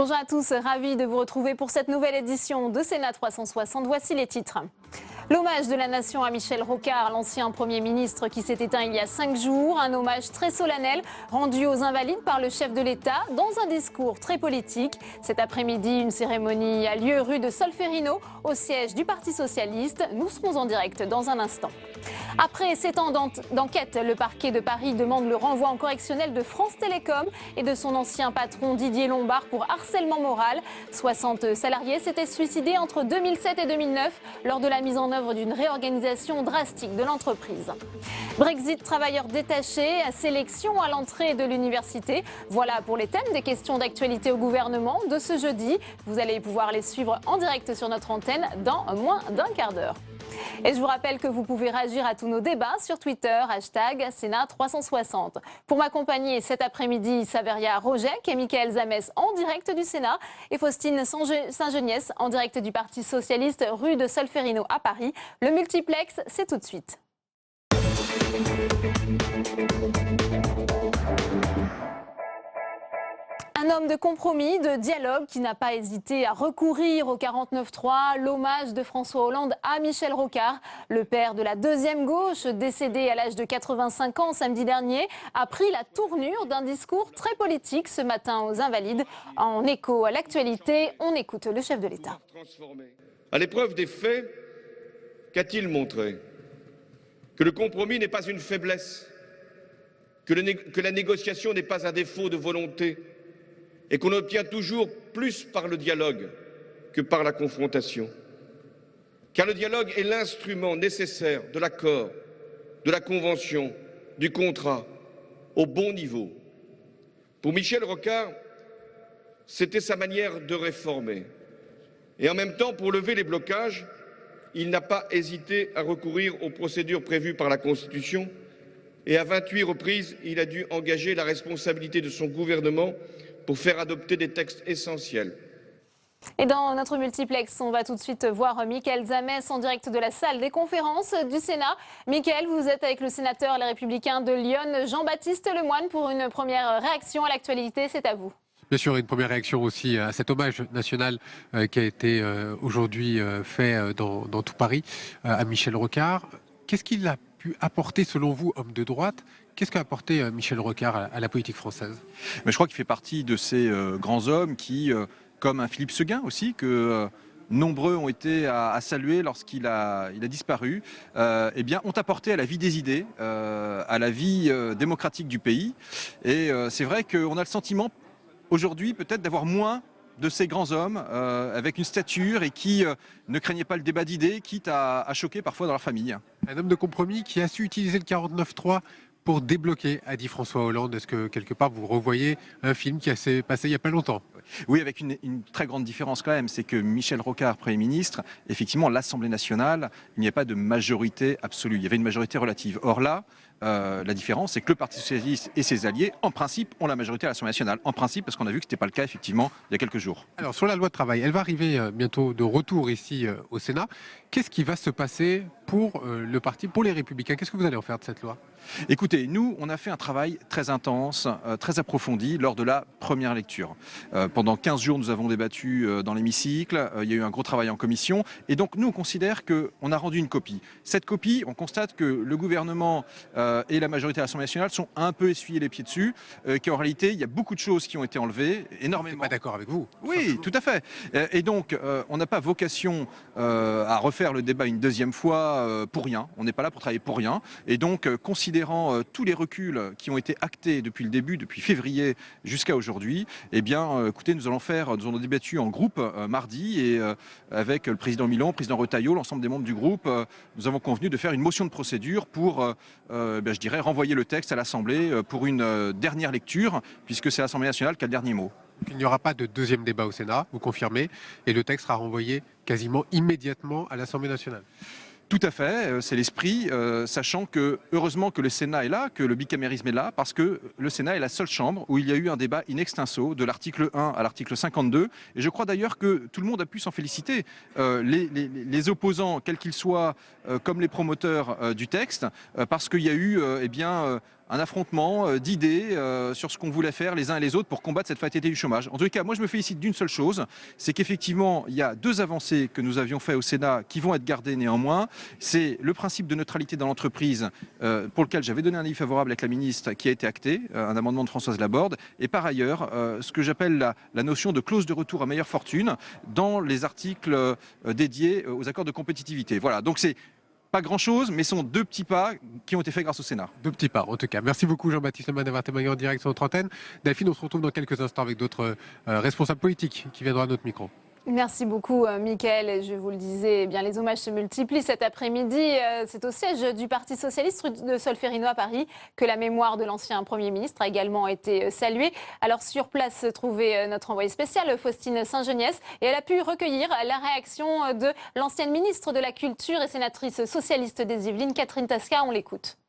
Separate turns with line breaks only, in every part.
Bonjour à tous, ravi de vous retrouver pour cette nouvelle édition de Sénat 360. Voici les titres. L'hommage de la nation à Michel Rocard, l'ancien Premier ministre qui s'est éteint il y a 5 jours. Un hommage très solennel rendu aux Invalides par le chef de l'État dans un discours très politique. Cet après-midi, une cérémonie a lieu rue de Solferino, au siège du Parti socialiste. Nous serons en direct dans un instant. Après 7 ans d'enquête, le parquet de Paris demande le renvoi en correctionnel de France Télécom et de son ancien patron Didier Lombard pour harcèlement moral. 60 salariés s'étaient suicidés entre 2007 et 2009 lors de la mise en œuvre d'une réorganisation drastique de l'entreprise. Brexit, travailleurs détachés, sélection à l'entrée de l'université. Voilà pour les thèmes des questions d'actualité au gouvernement de ce jeudi. Vous allez pouvoir les suivre en direct sur notre antenne dans moins d'un quart d'heure. Et je vous rappelle que vous pouvez réagir à tous nos débats sur Twitter, #Sénat 360. Pour m'accompagner cet après-midi, Saveria Rojek et Michael Zamès en direct du Sénat et Faustine Saint-Geniès en direct du Parti socialiste rue de Solferino à Paris. Le multiplex, c'est tout de suite. Un homme de compromis, de dialogue qui n'a pas hésité à recourir au 49.3, l'hommage de François Hollande à Michel Rocard, le père de la deuxième gauche, décédé à l'âge de 85 ans samedi dernier, a pris la tournure d'un discours très politique ce matin aux Invalides. En écho à l'actualité, on écoute le chef de l'État.
À l'épreuve des faits, qu'a-t-il montré? Que le compromis n'est pas une faiblesse, que la négociation n'est pas un défaut de volonté, et qu'on obtient toujours plus par le dialogue que par la confrontation. Car le dialogue est l'instrument nécessaire de l'accord, de la convention, du contrat, au bon niveau. Pour Michel Rocard, c'était sa manière de réformer. Et en même temps, pour lever les blocages, il n'a pas hésité à recourir aux procédures prévues par la Constitution. Et à 28 reprises, il a dû engager la responsabilité de son gouvernement pour faire adopter des textes essentiels.
Et dans notre multiplex, on va tout de suite voir Michael Zamès en direct de la salle des conférences du Sénat. Michael, vous êtes avec le sénateur Les Républicains de Lyon, Jean-Baptiste Lemoyne, pour une première réaction à l'actualité. C'est à vous.
Bien sûr, une première réaction aussi à cet hommage national qui a été aujourd'hui fait dans tout Paris à Michel Rocard. Qu'est-ce qu'il a pu apporter, selon vous, homme de droite? Qu'est-ce qu'a apporté Michel Rocard à la politique française?
Mais je crois qu'il fait partie de ces grands hommes qui, comme un Philippe Séguin aussi, que nombreux ont été à saluer lorsqu'il a disparu, eh bien, ont apporté à la vie des idées, à la vie démocratique du pays. Et c'est vrai qu'on a le sentiment aujourd'hui peut-être d'avoir moins de ces grands hommes avec une stature et qui ne craignaient pas le débat d'idées, quitte à choquer parfois dans leur famille.
Un homme de compromis qui a su utiliser le 49.3 pour débloquer, a dit François Hollande. Est-ce que quelque part vous revoyez un film qui s'est passé il n'y a pas longtemps?
Oui, avec une très grande différence quand même, c'est que Michel Rocard, Premier ministre, effectivement, l'Assemblée nationale, il n'y a pas de majorité absolue, il y avait une majorité relative. Or là, la différence, c'est que le Parti socialiste et ses alliés, en principe, ont la majorité à l'Assemblée nationale. En principe, parce qu'on a vu que ce n'était pas le cas, effectivement, il y a quelques jours.
Alors, sur la loi de travail, elle va arriver bientôt de retour ici au Sénat. Qu'est-ce qui va se passer pour le parti, pour les Républicains? Qu'est-ce que vous allez en faire de cette loi?
Écoutez, nous, on a fait un travail très intense, très approfondi lors de la première lecture. Pendant 15 jours, nous avons débattu dans l'hémicycle, il y a eu un gros travail en commission, et donc nous, on considère qu'on a rendu une copie. Cette copie, on constate que le gouvernement et la majorité à l'Assemblée nationale sont un peu essuyés les pieds dessus, qu'en réalité, il y a beaucoup de choses qui ont été enlevées, énormément.
Pas d'accord avec vous?
Oui, tout à fait. Et donc, on n'a pas vocation à refaire le débat une deuxième fois pour rien. On n'est pas là pour travailler pour rien. Et donc, considérant tous les reculs qui ont été actés depuis le début, depuis février jusqu'à aujourd'hui, eh bien, écoutez, nous allons débattu en groupe mardi et avec le président Milon, le président Retailleau, l'ensemble des membres du groupe, nous avons convenu de faire une motion de procédure pour, je dirais, renvoyer le texte à l'Assemblée pour une dernière lecture, puisque c'est l'Assemblée nationale qui a le dernier mot.
Il n'y aura pas de deuxième débat au Sénat, vous confirmez, et le texte sera renvoyé quasiment immédiatement à l'Assemblée nationale.
Tout à fait, c'est l'esprit, sachant que heureusement que le Sénat est là, que le bicamérisme est là, parce que le Sénat est la seule chambre où il y a eu un débat in extenso de l'article 1 à l'article 52. Et je crois d'ailleurs que tout le monde a pu s'en féliciter. Les opposants, quels qu'ils soient, comme les promoteurs du texte, parce qu'il y a eu un affrontement d'idées sur ce qu'on voulait faire les uns et les autres pour combattre cette fatalité du chômage. En tout cas, moi je me félicite d'une seule chose, c'est qu'effectivement il y a 2 avancées que nous avions fait au Sénat qui vont être gardées néanmoins. C'est le principe de neutralité dans l'entreprise pour lequel j'avais donné un avis favorable avec la ministre qui a été acté, un amendement de Françoise Laborde, et par ailleurs ce que j'appelle la notion de clause de retour à meilleure fortune dans les articles dédiés aux accords de compétitivité. Voilà, donc c'est pas grand-chose, mais ce sont 2 petits pas qui ont été faits grâce au Sénat.
2 petits pas, en tout cas. Merci beaucoup Jean-Baptiste Lemoyne d'avoir témoigné en direct sur notre antenne. Delphine, on se retrouve dans quelques instants avec d'autres responsables politiques qui viendront à notre micro.
Merci beaucoup, Mickaël. Et je vous le disais, eh bien, les hommages se multiplient cet après-midi. C'est au siège du Parti socialiste rue de Solferino à Paris que la mémoire de l'ancien Premier ministre a également été saluée. Alors sur place se trouvait notre envoyée spéciale, Faustine Saint-Geniès, et elle a pu recueillir la réaction de l'ancienne ministre de la Culture et sénatrice socialiste des Yvelines, Catherine Tasca. On l'écoute.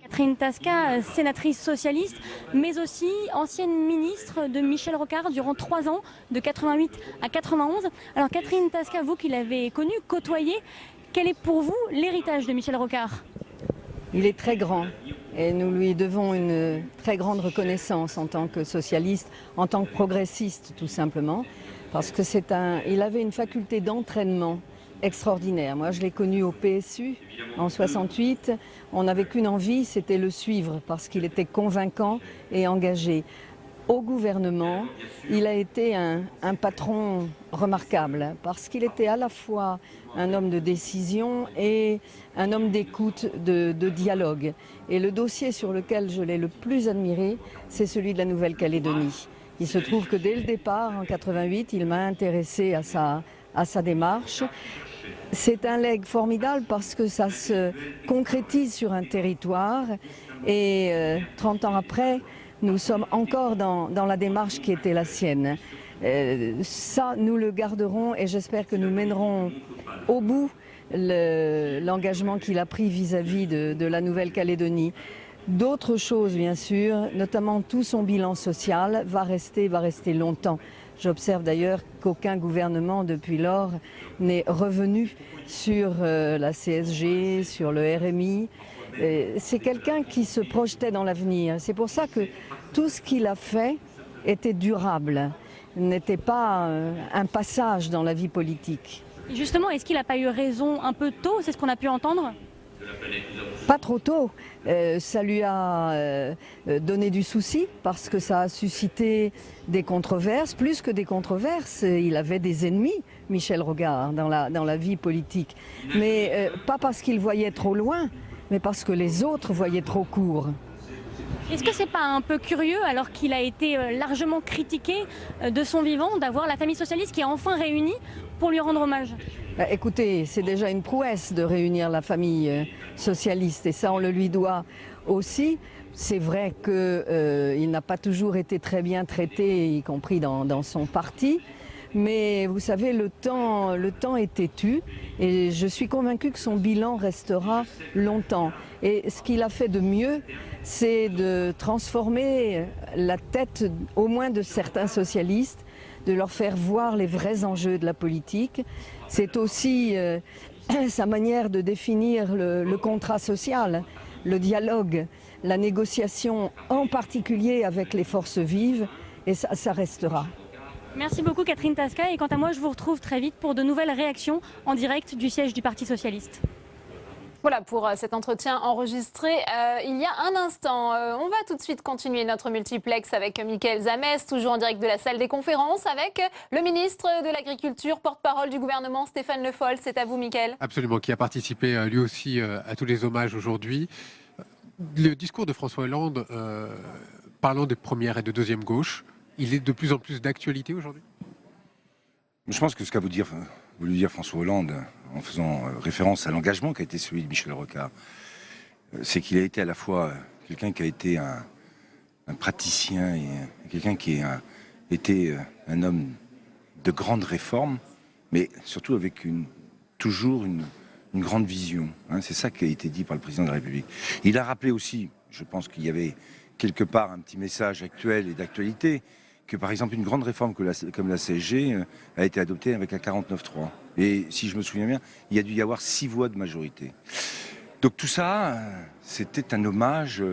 Catherine Tasca, sénatrice socialiste, mais aussi ancienne ministre de Michel Rocard durant 3 ans, de 88 à 91. Alors Catherine Tasca, vous qui l'avez connue, côtoyée, quel est pour vous l'héritage de Michel Rocard?
Il est très grand et nous lui devons une très grande reconnaissance en tant que socialiste, en tant que progressiste tout simplement, parce que il avait une faculté d'entraînement extraordinaire. Moi, je l'ai connu au PSU en 68. On n'avait qu'une envie, c'était le suivre parce qu'il était convaincant et engagé. Au gouvernement, il a été un patron remarquable parce qu'il était à la fois un homme de décision et un homme d'écoute, de dialogue. Et le dossier sur lequel je l'ai le plus admiré, c'est celui de la Nouvelle-Calédonie. Il se trouve que dès le départ, en 88, il m'a intéressé à sa démarche. C'est un legs formidable parce que ça se concrétise sur un territoire et 30 ans après, nous sommes encore dans la démarche qui était la sienne. Ça, nous le garderons et j'espère que nous mènerons au bout l'engagement qu'il a pris vis-à-vis de la Nouvelle-Calédonie. D'autres choses, bien sûr, notamment tout son bilan social, va rester longtemps. J'observe d'ailleurs qu'aucun gouvernement depuis lors n'est revenu sur la CSG, sur le RMI. C'est quelqu'un qui se projetait dans l'avenir. C'est pour ça que tout ce qu'il a fait était durable, n'était pas un passage dans la vie politique.
Et justement, est-ce qu'il n'a pas eu raison un peu tôt? C'est ce qu'on a pu entendre?
Pas trop tôt. Ça lui a donné du souci parce que ça a suscité des controverses. Plus que des controverses, il avait des ennemis, Michel Rocard, dans la vie politique. Mais pas parce qu'il voyait trop loin, mais parce que les autres voyaient trop court.
Est-ce que c'est pas un peu curieux, alors qu'il a été largement critiqué de son vivant, d'avoir la famille socialiste qui est enfin réunie pour lui rendre hommage?
Écoutez, c'est déjà une prouesse de réunir la famille socialiste et ça on le lui doit aussi. C'est vrai qu'il n'a pas toujours été très bien traité, y compris dans son parti. Mais vous savez, le temps est têtu et je suis convaincue que son bilan restera longtemps. Et ce qu'il a fait de mieux, c'est de transformer la tête au moins de certains socialistes, de leur faire voir les vrais enjeux de la politique. C'est aussi sa manière de définir le contrat social, le dialogue, la négociation, en particulier avec les forces vives, et ça restera.
Merci beaucoup Catherine Tasca, et quant à moi je vous retrouve très vite pour de nouvelles réactions en direct du siège du Parti socialiste.
Voilà pour cet entretien enregistré il y a un instant. On va tout de suite continuer notre multiplex avec Mickaël Zamès, toujours en direct de la salle des conférences, avec le ministre de l'Agriculture, porte-parole du gouvernement, Stéphane Le Foll. C'est à vous, Mickaël.
Absolument, qui a participé lui aussi à tous les hommages aujourd'hui. Le discours de François Hollande, parlant des premières et de deuxième gauche, il est de plus en plus d'actualité aujourd'hui?
Je pense que ce qu'a voulu dire François Hollande, en faisant référence à l'engagement qui a été celui de Michel Rocard, c'est qu'il a été à la fois quelqu'un qui a été un praticien et quelqu'un qui a été un homme de grandes réformes, mais surtout avec toujours une grande vision. C'est ça qui a été dit par le président de la République. Il a rappelé aussi, je pense qu'il y avait quelque part un petit message actuel et d'actualité, que par exemple une grande réforme comme la CSG a été adoptée avec un 49-3. Et si je me souviens bien, il y a dû y avoir 6 voix de majorité. Donc tout ça, c'était un hommage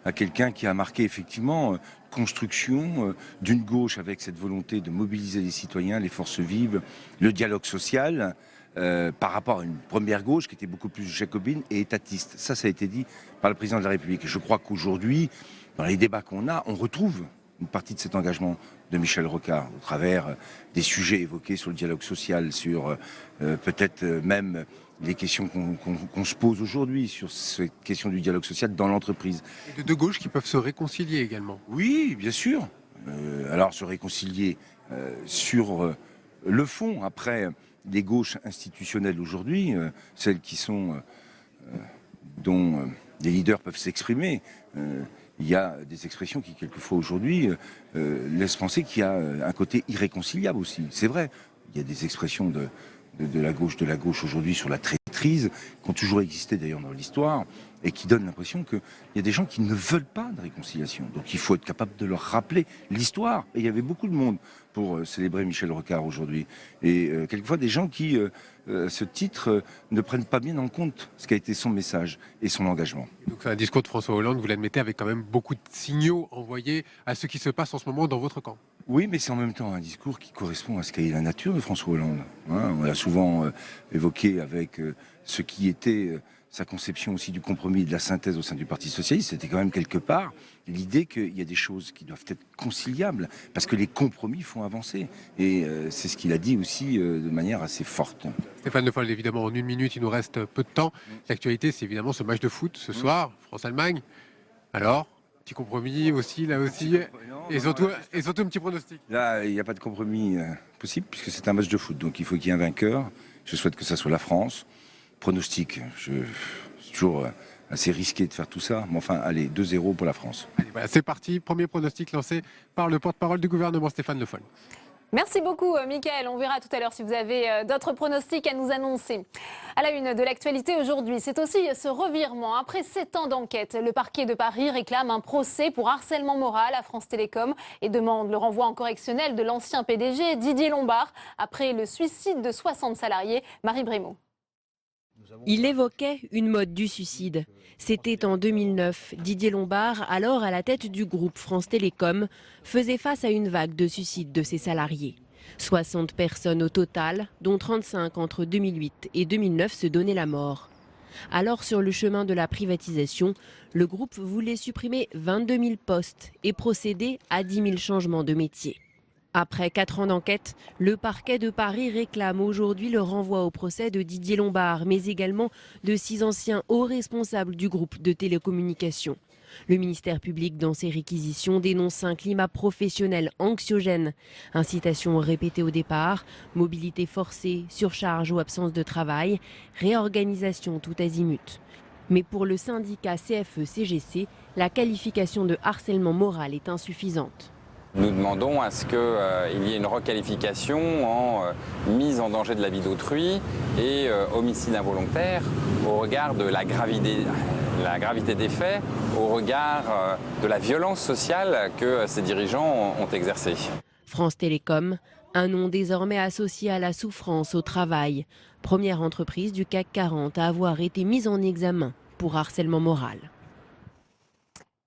à quelqu'un qui a marqué effectivement construction d'une gauche avec cette volonté de mobiliser les citoyens, les forces vives, le dialogue social, par rapport à une première gauche qui était beaucoup plus jacobine et étatiste. Ça a été dit par le président de la République. Et je crois qu'aujourd'hui, dans les débats qu'on a, on retrouve une partie de cet engagement de Michel Rocard au travers des sujets évoqués sur le dialogue social, sur peut-être même les questions qu'on se pose aujourd'hui sur cette question du dialogue social dans l'entreprise.
Et de deux gauches qui peuvent se réconcilier également.
Oui, bien sûr. Alors se réconcilier sur le fond. Après, les gauches institutionnelles aujourd'hui, celles qui sont dont les leaders peuvent s'exprimer, il y a des expressions qui, quelquefois aujourd'hui, laissent penser qu'il y a un côté irréconciliable aussi. C'est vrai, il y a des expressions de la gauche aujourd'hui sur la traîtrise, qui ont toujours existé d'ailleurs dans l'histoire, et qui donnent l'impression qu'il y a des gens qui ne veulent pas de réconciliation. Donc il faut être capable de leur rappeler l'histoire. Et il y avait beaucoup de monde pour célébrer Michel Rocard aujourd'hui. Et quelquefois des gens qui, à ce titre, ne prennent pas bien en compte ce qu'a été son message et son engagement.
Donc un discours de François Hollande, vous l'admettez, avec quand même beaucoup de signaux envoyés à ce qui se passe en ce moment dans votre camp.
Oui, mais c'est en même temps un discours qui correspond à ce qu'est la nature de François Hollande. Hein, on l'a souvent évoqué avec ce qui était sa conception aussi du compromis et de la synthèse au sein du Parti socialiste. C'était quand même quelque part l'idée qu'il y a des choses qui doivent être conciliables, parce que les compromis font avancer. Et c'est ce qu'il a dit aussi de manière assez forte.
Stéphane Le Foll, évidemment, en une minute, il nous reste peu de temps. L'actualité, c'est évidemment ce match de foot ce soir, France-Allemagne. Alors, petit compromis aussi, là aussi, et surtout un petit pronostic.
Là, il n'y a pas de compromis possible, puisque c'est un match de foot, donc il faut qu'il y ait un vainqueur. Je souhaite que ça soit la France. Pronostic, c'est toujours assez risqué de faire tout ça, mais enfin, allez, 2-0 pour la France.
Allez, voilà, c'est parti, premier pronostic lancé par le porte-parole du gouvernement, Stéphane Le Foll.
Merci beaucoup, Mickaël. On verra tout à l'heure si vous avez d'autres pronostics à nous annoncer. À la une de l'actualité aujourd'hui, c'est aussi ce revirement. Après 7 ans d'enquête, le parquet de Paris réclame un procès pour harcèlement moral à France Télécom et demande le renvoi en correctionnel de l'ancien PDG Didier Lombard après le suicide de 60 salariés. Marie Brémaud.
Il évoquait une mode du suicide. C'était en 2009. Didier Lombard, alors à la tête du groupe France Télécom, faisait face à une vague de suicides de ses salariés. 60 personnes au total, dont 35 entre 2008 et 2009 se donnaient la mort. Alors, sur le chemin de la privatisation, le groupe voulait supprimer 22 000 postes et procéder à 10 000 changements de métier. Après 4 ans d'enquête, le parquet de Paris réclame aujourd'hui le renvoi au procès de Didier Lombard, mais également de 6 anciens hauts responsables du groupe de télécommunications. Le ministère public, dans ses réquisitions, dénonce un climat professionnel anxiogène. Incitation répétée au départ, mobilité forcée, surcharge ou absence de travail, réorganisation tout azimut. Mais pour le syndicat CFE-CGC, la qualification de harcèlement moral est insuffisante.
Nous demandons à ce qu'il y ait une requalification en mise en danger de la vie d'autrui et homicide involontaire au regard de la gravité des faits, au regard de la violence sociale que ces dirigeants ont exercée.
France Télécom, un nom désormais associé à la souffrance au travail. Première entreprise du CAC 40 à avoir été mise en examen pour harcèlement moral.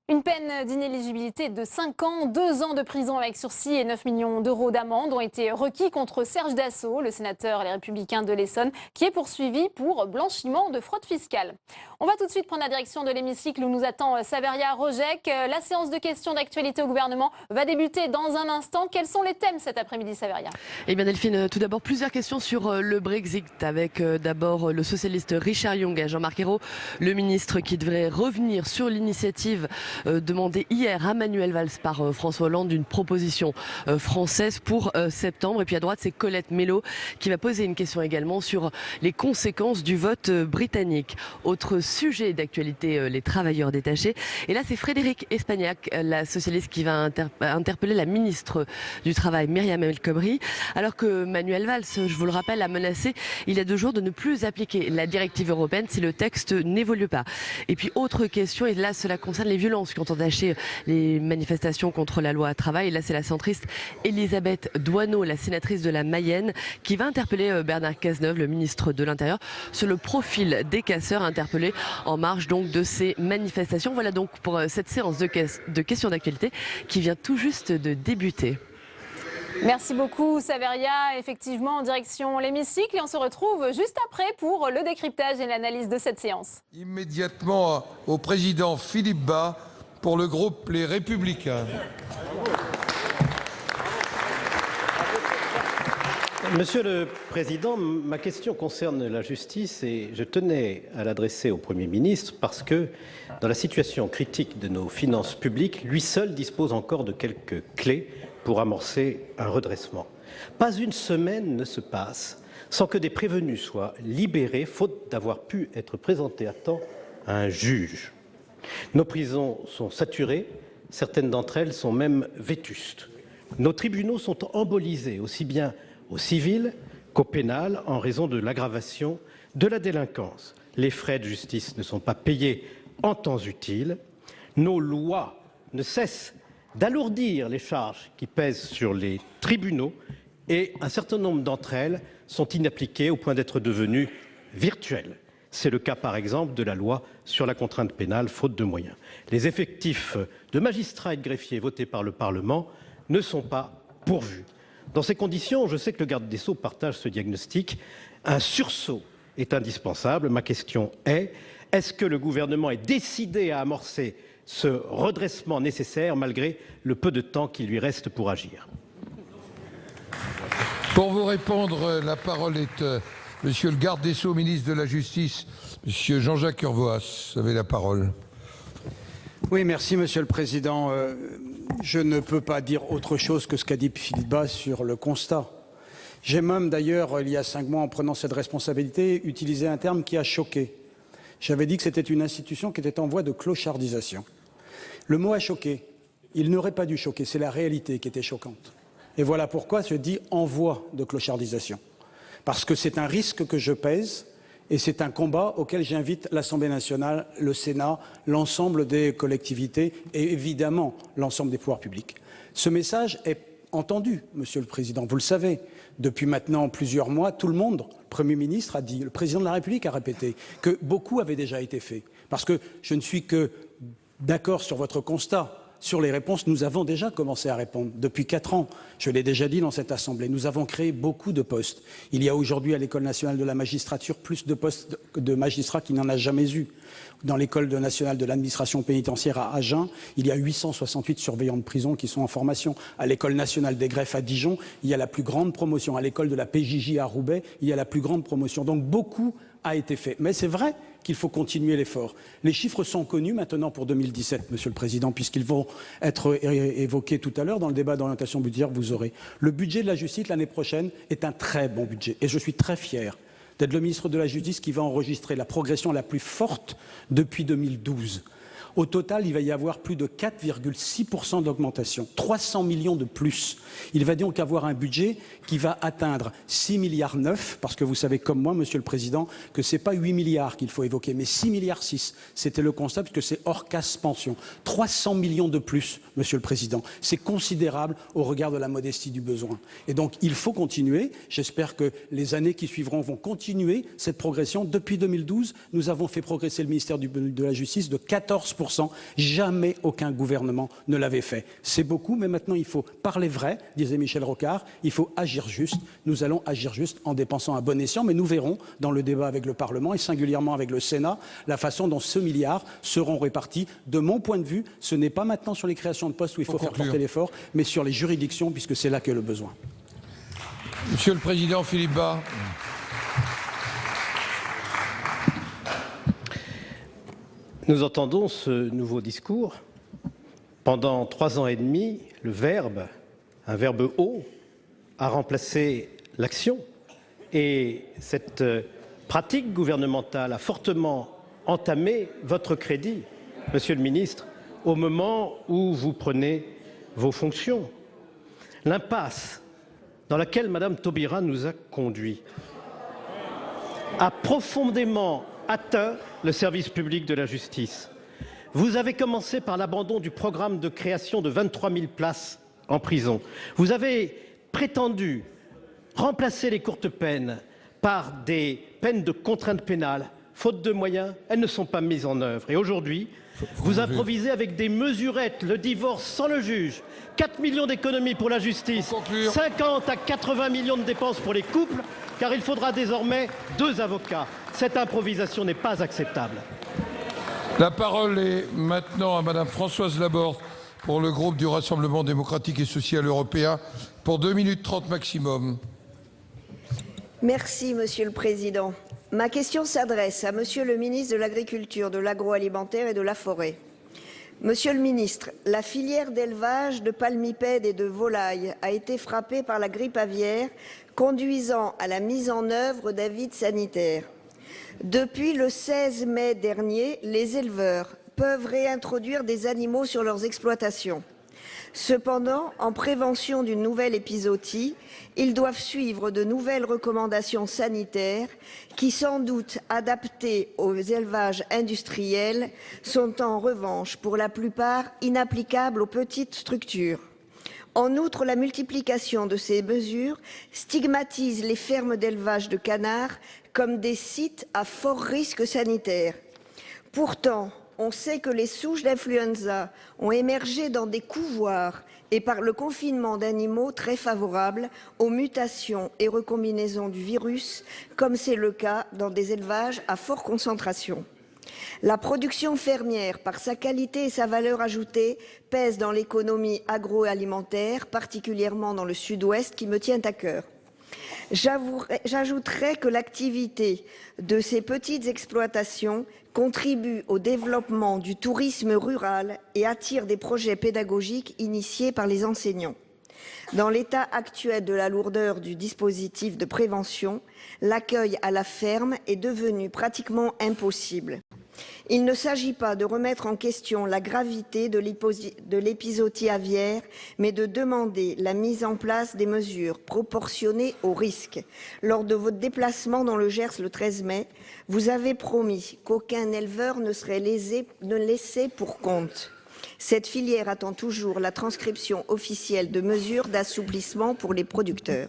Une peine d'inéligibilité de 5 ans, 2 ans de prison avec sursis et 9 millions d'euros d'amende ont été requis contre Serge Dassault, le sénateur Les Républicains de l'Essonne, qui est poursuivi pour blanchiment de fraude fiscale. On va tout de suite prendre la direction de l'hémicycle où nous attend Saveria Rojek. La séance de questions d'actualité au gouvernement va débuter dans un instant. Quels sont les thèmes cet après-midi, Saveria ?
Eh bien Delphine, tout d'abord plusieurs questions sur le Brexit avec d'abord le socialiste Richard Young à Jean-Marc Ayrault, le ministre qui devrait revenir sur l'initiative demandé hier à Manuel Valls par François Hollande d'une proposition française pour septembre. Et puis à droite, c'est Colette Mello qui va poser une question également sur les conséquences du vote britannique. Autre sujet d'actualité, les travailleurs détachés. Et là, c'est Frédéric Espagnac, la socialiste, qui va interpeller la ministre du Travail, Myriam El Khomri, alors que Manuel Valls, je vous le rappelle, a menacé il y a 2 jours de ne plus appliquer la directive européenne si le texte n'évolue pas. Et puis autre question, et là cela concerne les violences qui ont entaché les manifestations contre la loi travail. Et là c'est la centriste Elisabeth Doineau, la sénatrice de la Mayenne, qui va interpeller Bernard Cazeneuve, le ministre de l'Intérieur, sur le profil des casseurs interpellés en marge donc de ces manifestations. Voilà donc pour cette séance de questions d'actualité qui vient tout juste de débuter.
Merci beaucoup Saveria, effectivement en direction l'hémicycle et on se retrouve juste après pour le décryptage et l'analyse de cette séance.
Immédiatement au président Philippe Bas pour le groupe Les Républicains.
Monsieur le Président, ma question concerne la justice et je tenais à l'adresser au Premier ministre parce que dans la situation critique de nos finances publiques, lui seul dispose encore de quelques clés pour amorcer un redressement. Pas une semaine ne se passe sans que des prévenus soient libérés, faute d'avoir pu être présentés à temps à un juge. Nos prisons sont saturées, certaines d'entre elles sont même vétustes. Nos tribunaux sont embolisés, aussi bien au civil qu'au pénal, en raison de l'aggravation de la délinquance. Les frais de justice ne sont pas payés en temps utile. Nos lois ne cessent d'alourdir les charges qui pèsent sur les tribunaux et un certain nombre d'entre elles sont inappliquées au point d'être devenues virtuelles. C'est le cas par exemple de la loi sur la contrainte pénale, faute de moyens. Les effectifs de magistrats et de greffiers votés par le Parlement ne sont pas pourvus. Dans ces conditions, je sais que le garde des Sceaux partage ce diagnostic. Un sursaut est indispensable. Ma question est-ce que le gouvernement est décidé à amorcer ce redressement nécessaire malgré le peu de temps qui lui reste pour agir?
Pour vous répondre, la parole est monsieur le garde des Sceaux, ministre de la Justice, monsieur Jean-Jacques Urvoas. Vous avez la parole.
Oui, merci Monsieur le Président. Je ne peux pas dire autre chose que ce qu'a dit Philippe Bas sur le constat. J'ai même d'ailleurs, il y a 5 mois, en prenant cette responsabilité, utilisé un terme qui a choqué. J'avais dit que c'était une institution qui était en voie de clochardisation. Le mot a choqué. Il n'aurait pas dû choquer, c'est la réalité qui était choquante. Et voilà pourquoi je dis en voie de clochardisation. Parce que c'est un risque que je pèse et c'est un combat auquel j'invite l'Assemblée nationale, le Sénat, l'ensemble des collectivités et évidemment l'ensemble des pouvoirs publics. Ce message est entendu, Monsieur le Président, vous le savez. Depuis maintenant plusieurs mois, tout le monde, le Premier ministre a dit, le Président de la République a répété que beaucoup avait déjà été fait. Parce que je ne suis que d'accord sur votre constat. Sur les réponses, nous avons déjà commencé à répondre. Depuis 4 ans, je l'ai déjà dit dans cette Assemblée, nous avons créé beaucoup de postes. Il y a aujourd'hui à l'École nationale de la magistrature plus de postes de magistrats qu'il n'en a jamais eu. Dans l'École nationale de l'administration pénitentiaire à Agen, il y a 868 surveillants de prison qui sont en formation. À l'École nationale des greffes à Dijon, il y a la plus grande promotion. À l'École de la PJJ à Roubaix, il y a la plus grande promotion. Donc beaucoup a été fait. Mais c'est vrai qu'il faut continuer l'effort. Les chiffres sont connus maintenant pour 2017, Monsieur le Président, puisqu'ils vont être évoqués tout à l'heure dans le débat d'orientation budgétaire que vous aurez. Le budget de la justice l'année prochaine est un très bon budget et je suis très fier d'être le ministre de la Justice qui va enregistrer la progression la plus forte depuis 2012. Au total, il va y avoir plus de 4,6% d'augmentation, 300 millions de plus. Il va donc avoir un budget qui va atteindre 6,9 milliards, parce que vous savez comme moi, Monsieur le Président, que ce n'est pas 8 milliards qu'il faut évoquer, mais 6,6 milliards. C'était le constat, puisque c'est hors casse pension. 300 millions de plus, Monsieur le Président. C'est considérable au regard de la modestie du besoin. Et donc, il faut continuer. J'espère que les années qui suivront vont continuer cette progression. Depuis 2012, nous avons fait progresser le ministère de la Justice de 14%. Jamais aucun gouvernement ne l'avait fait. C'est beaucoup, mais maintenant il faut parler vrai, disait Michel Rocard, il faut agir juste. Nous allons agir juste en dépensant à bon escient, mais nous verrons dans le débat avec le Parlement et singulièrement avec le Sénat la façon dont ce milliard seront répartis. De mon point de vue, ce n'est pas maintenant sur les créations de postes où il faut faire porter l'effort, mais sur les juridictions, puisque c'est là qu'est le besoin.
Monsieur le Président Philippe Bas.
Nous entendons ce nouveau discours. Pendant 3 ans et demi, le verbe, un verbe haut, a remplacé l'action. Et cette pratique gouvernementale a fortement entamé votre crédit, Monsieur le Ministre, au moment où vous prenez vos fonctions. L'impasse dans laquelle Madame Taubira nous a conduits a profondément atteint le service public de la justice. Vous avez commencé par l'abandon du programme de création de 23 000 places en prison. Vous avez prétendu remplacer les courtes peines par des peines de contrainte pénale faute de moyens, elles ne sont pas mises en œuvre. Et aujourd'hui, vous improvisez avec des mesurettes, le divorce sans le juge, 4 millions d'économies pour la justice, 50 à 80 millions de dépenses pour les couples, car il faudra désormais 2 avocats. Cette improvisation n'est pas acceptable.
La parole est maintenant à Madame Françoise Laborde pour le groupe du Rassemblement démocratique et social européen pour 2 minutes 30 maximum.
Merci, Monsieur le Président. Ma question s'adresse à Monsieur le ministre de l'Agriculture, de l'Agroalimentaire et de la Forêt. Monsieur le ministre, la filière d'élevage de palmipèdes et de volailles a été frappée par la grippe aviaire, conduisant à la mise en œuvre d'avis sanitaires. Depuis le 16 mai dernier, les éleveurs peuvent réintroduire des animaux sur leurs exploitations. Cependant, en prévention d'une nouvelle épizootie, ils doivent suivre de nouvelles recommandations sanitaires qui, sans doute adaptées aux élevages industriels, sont en revanche pour la plupart inapplicables aux petites structures. En outre, la multiplication de ces mesures stigmatise les fermes d'élevage de canards comme des sites à fort risque sanitaire. Pourtant, on sait que les souches d'influenza ont émergé dans des couvoirs et par le confinement d'animaux très favorables aux mutations et recombinaisons du virus, comme c'est le cas dans des élevages à forte concentration. La production fermière, par sa qualité et sa valeur ajoutée, pèse dans l'économie agroalimentaire, particulièrement dans le sud-ouest, qui me tient à cœur. J'ajouterai que l'activité de ces petites exploitations contribue au développement du tourisme rural et attire des projets pédagogiques initiés par les enseignants. Dans l'état actuel de la lourdeur du dispositif de prévention, l'accueil à la ferme est devenu pratiquement impossible. Il ne s'agit pas de remettre en question la gravité de l'épizootie aviaire, mais de demander la mise en place des mesures proportionnées au risque. Lors de votre déplacement dans le Gers le 13 mai, vous avez promis qu'aucun éleveur ne serait laissé pour compte. Cette filière attend toujours la transcription officielle de mesures d'assouplissement pour les producteurs.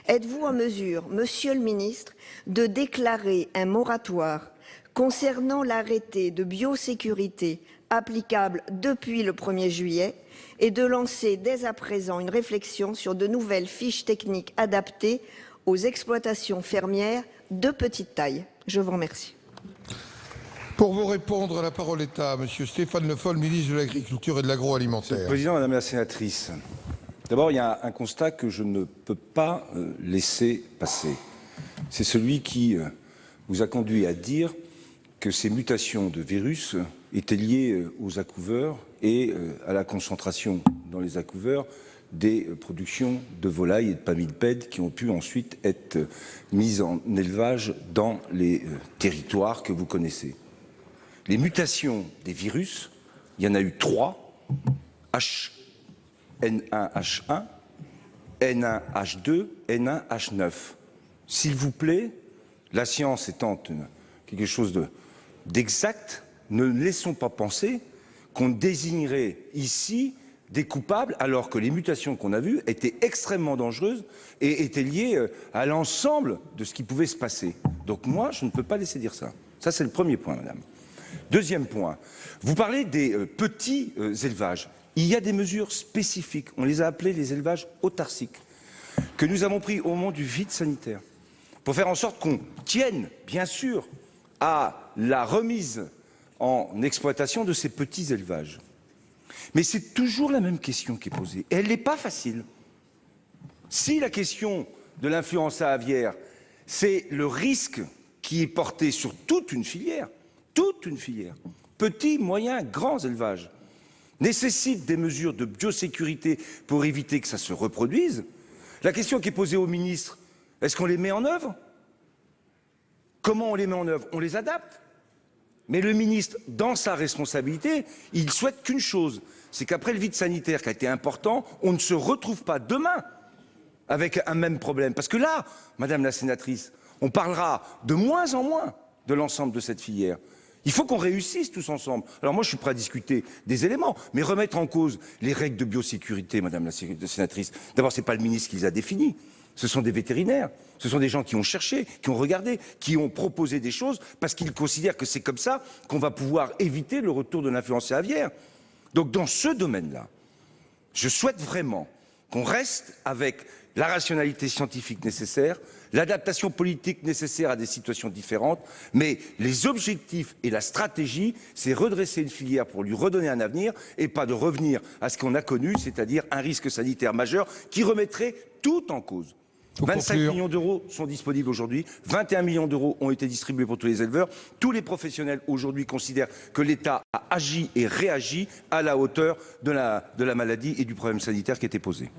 Êtes-vous en mesure, Monsieur le ministre, de déclarer un moratoire concernant l'arrêté de biosécurité applicable depuis le 1er juillet et de lancer dès à présent une réflexion sur de nouvelles fiches techniques adaptées aux exploitations fermières de petite taille? Je vous remercie.
Pour vous répondre, la parole est à Monsieur Stéphane Le Foll, ministre de l'Agriculture et de l'Agroalimentaire.
Monsieur le Président, Madame la sénatrice, d'abord, il y a un constat que je ne peux pas laisser passer. C'est celui qui vous a conduit à dire que ces mutations de virus étaient liées aux accouveurs et à la concentration dans les accouveurs des productions de volailles et de palmipèdes qui ont pu ensuite être mises en élevage dans les territoires que vous connaissez. Les mutations des virus, il y en a eu 3, N1H1, N1H2, N1H9. S'il vous plaît, la science étant quelque chose d'exact, ne laissons pas penser qu'on désignerait ici des coupables alors que les mutations qu'on a vues étaient extrêmement dangereuses et étaient liées à l'ensemble de ce qui pouvait se passer. Donc moi, je ne peux pas laisser dire ça. Ça, c'est le premier point, madame. Deuxième point, vous parlez des petits élevages. Il y a des mesures spécifiques, on les a appelées les élevages autarciques, que nous avons pris au moment du vide sanitaire, pour faire en sorte qu'on tienne, bien sûr, à la remise en exploitation de ces petits élevages. Mais c'est toujours la même question qui est posée. Et elle n'est pas facile. Si la question de l'influenza aviaire, c'est le risque qui est porté sur toute une filière, petits, moyens, grands élevages, nécessite des mesures de biosécurité pour éviter que ça se reproduise, la question qui est posée au ministre, est-ce qu'on les met en œuvre? Comment on les met en œuvre? On les adapte. Mais le ministre, dans sa responsabilité, il souhaite qu'une chose, c'est qu'après le vide sanitaire qui a été important, on ne se retrouve pas demain avec un même problème. Parce que là, Madame la sénatrice, on parlera de moins en moins de l'ensemble de cette filière. Il faut qu'on réussisse tous ensemble. Alors moi, je suis prêt à discuter des éléments, mais remettre en cause les règles de biosécurité, Madame la sénatrice, d'abord, ce n'est pas le ministre qui les a définies. Ce sont des vétérinaires. Ce sont des gens qui ont cherché, qui ont regardé, qui ont proposé des choses parce qu'ils considèrent que c'est comme ça qu'on va pouvoir éviter le retour de l'influenza aviaire. Donc dans ce domaine-là, je souhaite vraiment qu'on reste avec la rationalité scientifique nécessaire, l'adaptation politique nécessaire à des situations différentes, mais les objectifs et la stratégie, c'est redresser une filière pour lui redonner un avenir et pas de revenir à ce qu'on a connu, c'est-à-dire un risque sanitaire majeur qui remettrait tout en cause. 25 millions d'euros sont disponibles aujourd'hui, 21 millions d'euros ont été distribués pour tous les éleveurs. Tous les professionnels aujourd'hui considèrent que l'État a agi et réagi à la hauteur de la maladie et du problème sanitaire qui était posé.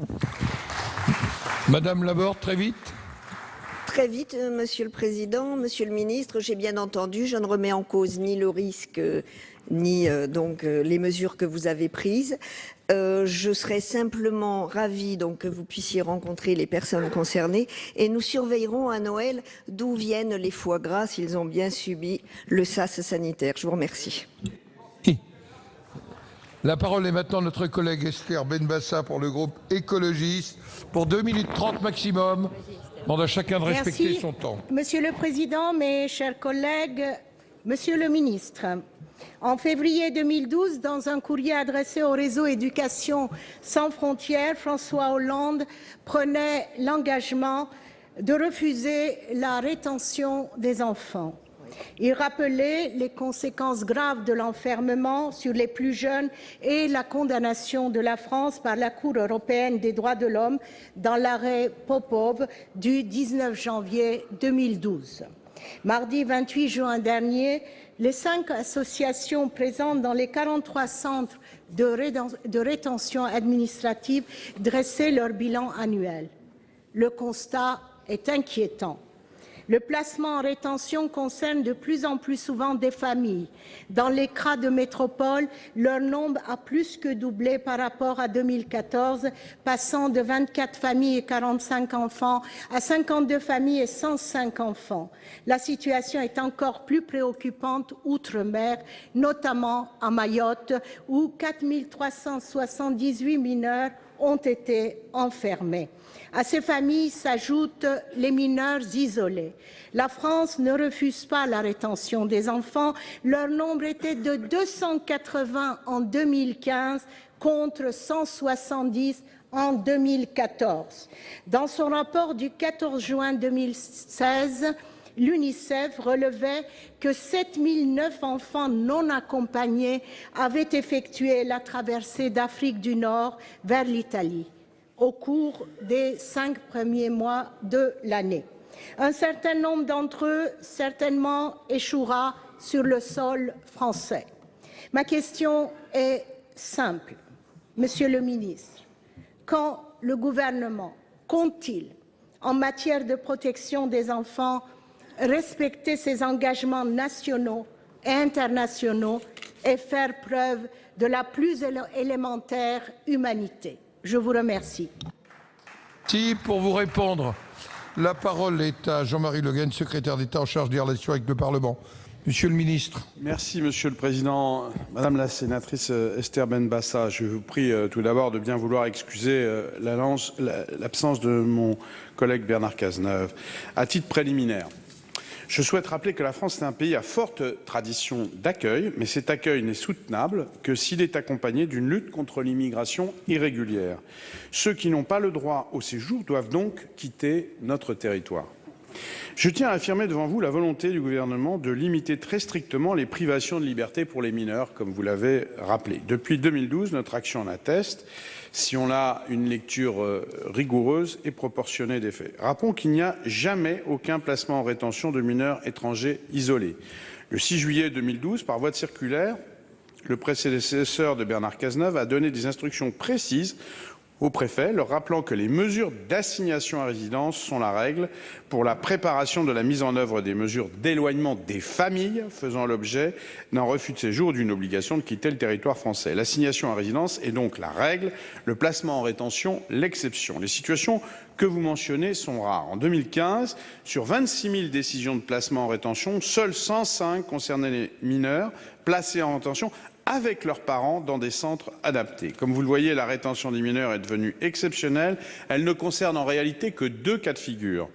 Madame Laborde, très vite.
Très vite, Monsieur le Président, Monsieur le Ministre, j'ai bien entendu, je ne remets en cause ni le risque, ni les mesures que vous avez prises. Je serais simplement ravie que vous puissiez rencontrer les personnes concernées et nous surveillerons à Noël d'où viennent les foie gras s'ils ont bien subi le sas sanitaire. Je vous remercie.
La parole est maintenant à notre collègue Esther Benbassa pour le groupe écologiste pour 2 minutes 30 maximum. Je demande à chacun de respecter son temps.
Monsieur le Président, mes chers collègues, Monsieur le Ministre, en février 2012, dans un courrier adressé au réseau Éducation sans frontières, François Hollande prenait l'engagement de refuser la rétention des enfants. Il rappelait les conséquences graves de l'enfermement sur les plus jeunes et la condamnation de la France par la Cour européenne des droits de l'homme dans l'arrêt Popov du 19 janvier 2012. Mardi 28 juin dernier, les 5 associations présentes dans les 43 centres de rétention administrative dressaient leur bilan annuel. Le constat est inquiétant. Le placement en rétention concerne de plus en plus souvent des familles. Dans les CRA de métropole, leur nombre a plus que doublé par rapport à 2014, passant de 24 familles et 45 enfants à 52 familles et 105 enfants. La situation est encore plus préoccupante outre-mer, notamment à Mayotte, où 4 378 mineurs ont été enfermés. À ces familles s'ajoutent les mineurs isolés. La France ne refuse pas la rétention des enfants. Leur nombre était de 280 en 2015 contre 170 en 2014. Dans son rapport du 14 juin 2016, l'UNICEF relevait que 7009 enfants non accompagnés avaient effectué la traversée d'Afrique du Nord vers l'Italie au cours des 5 premiers mois de l'année. Un certain nombre d'entre eux certainement échouera sur le sol français. Ma question est simple. Monsieur le ministre, quand le gouvernement compte-t-il, en matière de protection des enfants, respecter ses engagements nationaux et internationaux et faire preuve de la plus élémentaire humanité? Je vous remercie.
Si, pour vous répondre, la parole est à Jean-Marie Le Guen, secrétaire d'État en charge des relations avec le Parlement. Monsieur le ministre.
Merci, Monsieur le Président. Madame la sénatrice Esther Benbassa, je vous prie tout d'abord de bien vouloir excuser l'absence de mon collègue Bernard Cazeneuve. À titre préliminaire, je souhaite rappeler que la France est un pays à forte tradition d'accueil, mais cet accueil n'est soutenable que s'il est accompagné d'une lutte contre l'immigration irrégulière. Ceux qui n'ont pas le droit au séjour doivent donc quitter notre territoire. Je tiens à affirmer devant vous la volonté du gouvernement de limiter très strictement les privations de liberté pour les mineurs, comme vous l'avez rappelé. Depuis 2012, notre action en atteste, si on a une lecture rigoureuse et proportionnée des faits. Rappelons qu'il n'y a jamais aucun placement en rétention de mineurs étrangers isolés. Le 6 juillet 2012, par voie de circulaire, le prédécesseur de Bernard Cazeneuve a donné des instructions précises aux préfets, leur rappelant que les mesures d'assignation à résidence sont la règle pour la préparation de la mise en œuvre des mesures d'éloignement des familles faisant l'objet d'un refus de séjour ou d'une obligation de quitter le territoire français. L'assignation à résidence est donc la règle, le placement en rétention l'exception. Les situations que vous mentionnez sont rares. En 2015, sur 26 000 décisions de placement en rétention, seules 105 concernaient les mineurs placés en rétention
avec leurs parents dans des centres adaptés. Comme vous le voyez, la rétention des mineurs est devenue exceptionnelle. Elle ne concerne en réalité que 2 cas de figure.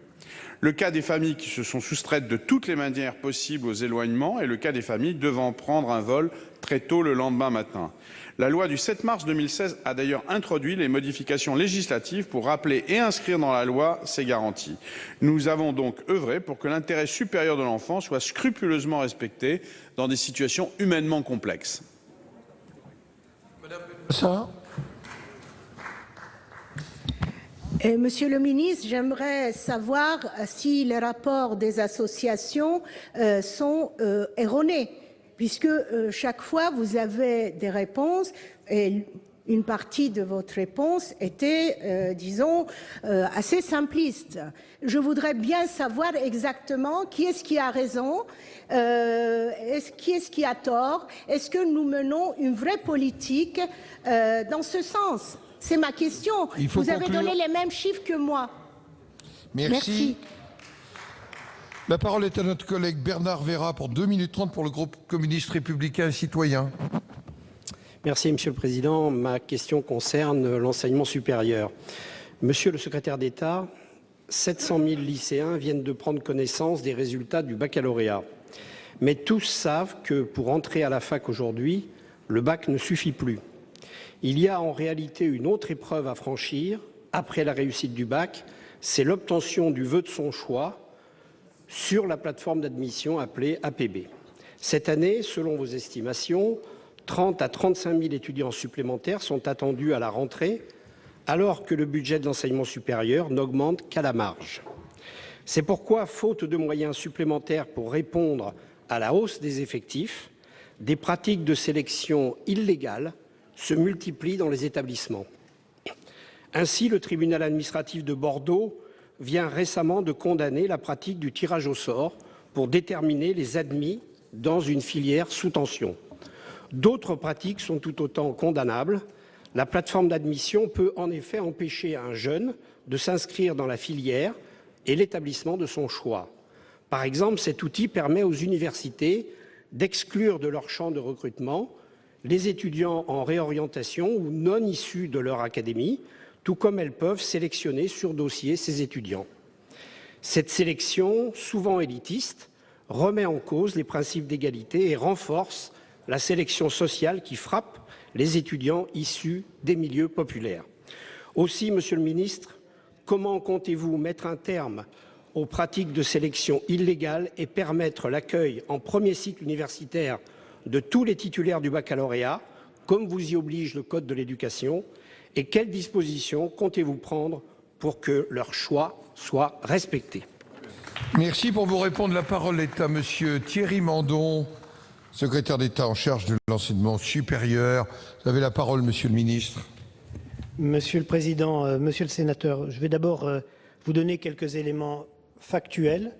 Le cas des familles qui se sont soustraites de toutes les manières possibles aux éloignements et le cas des familles devant prendre un vol très tôt le lendemain matin. La loi du 7 mars 2016 a d'ailleurs introduit les modifications législatives pour rappeler et inscrire dans la loi ces garanties. Nous avons donc œuvré pour que l'intérêt supérieur de l'enfant soit scrupuleusement respecté dans des situations humainement complexes.
Monsieur le ministre, j'aimerais savoir si les rapports des associations sont erronés, puisque chaque fois vous avez des réponses et une partie de votre réponse était, disons, assez simpliste. Je voudrais bien savoir exactement qui est-ce qui a raison, qui est-ce qui a tort, est-ce que nous menons une vraie politique dans ce sens? C'est ma question. Vous avez donné les mêmes chiffres que moi.
Merci. La parole est à notre collègue Bernard Vera pour 2 minutes 30 pour le groupe communiste républicain et citoyen.
Merci Monsieur le Président. Ma question concerne l'enseignement supérieur. Monsieur le secrétaire d'État, 700 000 lycéens viennent de prendre connaissance des résultats du baccalauréat. Mais tous savent que pour entrer à la fac aujourd'hui, le bac ne suffit plus. Il y a en réalité une autre épreuve à franchir après la réussite du bac, c'est l'obtention du vœu de son choix sur la plateforme d'admission appelée APB. Cette année, selon vos estimations, 30 à 35 000 étudiants supplémentaires sont attendus à la rentrée, alors que le budget de l'enseignement supérieur n'augmente qu'à la marge. C'est pourquoi, faute de moyens supplémentaires pour répondre à la hausse des effectifs, des pratiques de sélection illégales se multiplient dans les établissements. Ainsi, le tribunal administratif de Bordeaux vient récemment de condamner la pratique du tirage au sort pour déterminer les admis dans une filière sous tension. D'autres pratiques sont tout autant condamnables. La plateforme d'admission peut en effet empêcher un jeune de s'inscrire dans la filière et l'établissement de son choix. Par exemple, cet outil permet aux universités d'exclure de leur champ de recrutement les étudiants en réorientation ou non issus de leur académie, tout comme elles peuvent sélectionner sur dossier ces étudiants. Cette sélection, souvent élitiste, remet en cause les principes d'égalité et renforce la sélection sociale qui frappe les étudiants issus des milieux populaires. Aussi, Monsieur le Ministre, comment comptez-vous mettre un terme aux pratiques de sélection illégales et permettre l'accueil en premier cycle universitaire de tous les titulaires du baccalauréat, comme vous y oblige le Code de l'éducation, et quelles dispositions comptez-vous prendre pour que leur choix soit respecté?
Merci pour vous répondre. La parole est à Monsieur Thierry Mandon, secrétaire d'État en charge de l'enseignement supérieur. Vous avez la parole, Monsieur le Ministre.
Monsieur le Président, Monsieur le Sénateur, je vais d'abord vous donner quelques éléments factuels,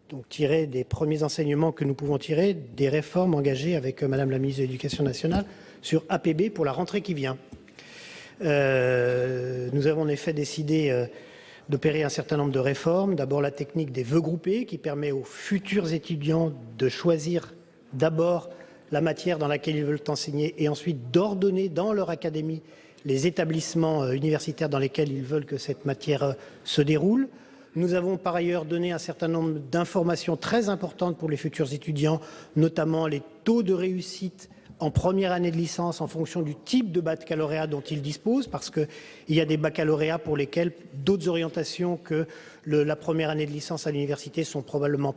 donc tirés des premiers enseignements que nous pouvons tirer des réformes engagées avec Madame la Ministre de l'Éducation nationale sur APB pour la rentrée qui vient. Nous avons en effet décidé d'opérer un certain nombre de réformes. D'abord la technique des vœux groupés qui permet aux futurs étudiants de choisir d'abord la matière dans laquelle ils veulent enseigner et ensuite d'ordonner dans leur académie les établissements universitaires dans lesquels ils veulent que cette matière se déroule. Nous avons par ailleurs donné un certain nombre d'informations très importantes pour les futurs étudiants, notamment les taux de réussite en première année de licence en fonction du type de baccalauréat dont ils disposent, parce qu'il y a des baccalauréats pour lesquels d'autres orientations que la première année de licence à l'université sont probablement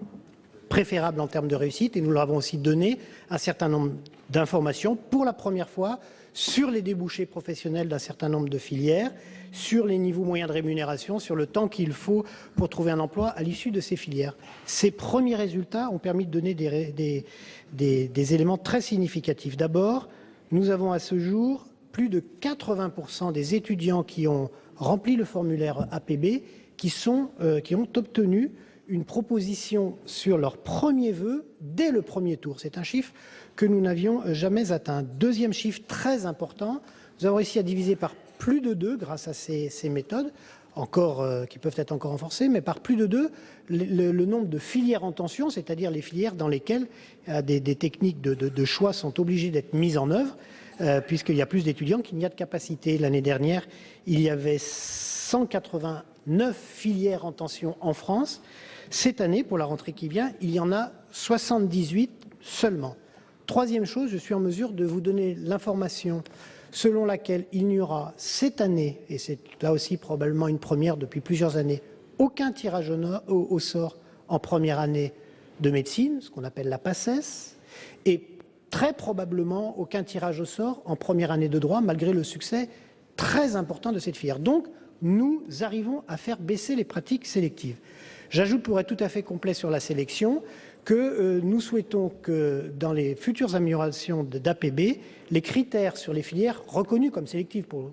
préférables en termes de réussite. Et nous leur avons aussi donné un certain nombre d'informations pour la première fois sur les débouchés professionnels d'un certain nombre de filières, sur les niveaux moyens de rémunération, sur le temps qu'il faut pour trouver un emploi à l'issue de ces filières. Ces premiers résultats ont permis de donner des éléments très significatifs. D'abord, nous avons à ce jour plus de 80% des étudiants qui ont rempli le formulaire APB qui ont obtenu une proposition sur leur premier vœu dès le premier tour. C'est un chiffre que nous n'avions jamais atteint. Deuxième chiffre très important, nous avons réussi à diviser par plus de 2 grâce à ces méthodes qui peuvent être encore renforcées, mais par plus de 2 le nombre de filières en tension, c'est-à-dire les filières dans lesquelles des techniques de choix sont obligées d'être mises en œuvre, puisqu'il y a plus d'étudiants qu'il n'y a de capacité. L'année dernière, il y avait 189 filières en tension en France. Cette année, pour la rentrée qui vient, il y en a 78 seulement. Troisième chose, je suis en mesure de vous donner l'information selon laquelle il n'y aura cette année, et c'est là aussi probablement une première depuis plusieurs années, aucun tirage au sort en première année de médecine, ce qu'on appelle la PACES, et très probablement aucun tirage au sort en première année de droit, malgré le succès très important de cette filière. Donc, nous arrivons à faire baisser les pratiques sélectives. J'ajoute, pour être tout à fait complet sur la sélection, que nous souhaitons que dans les futures améliorations d'APB, les critères sur les filières reconnues comme sélectives pour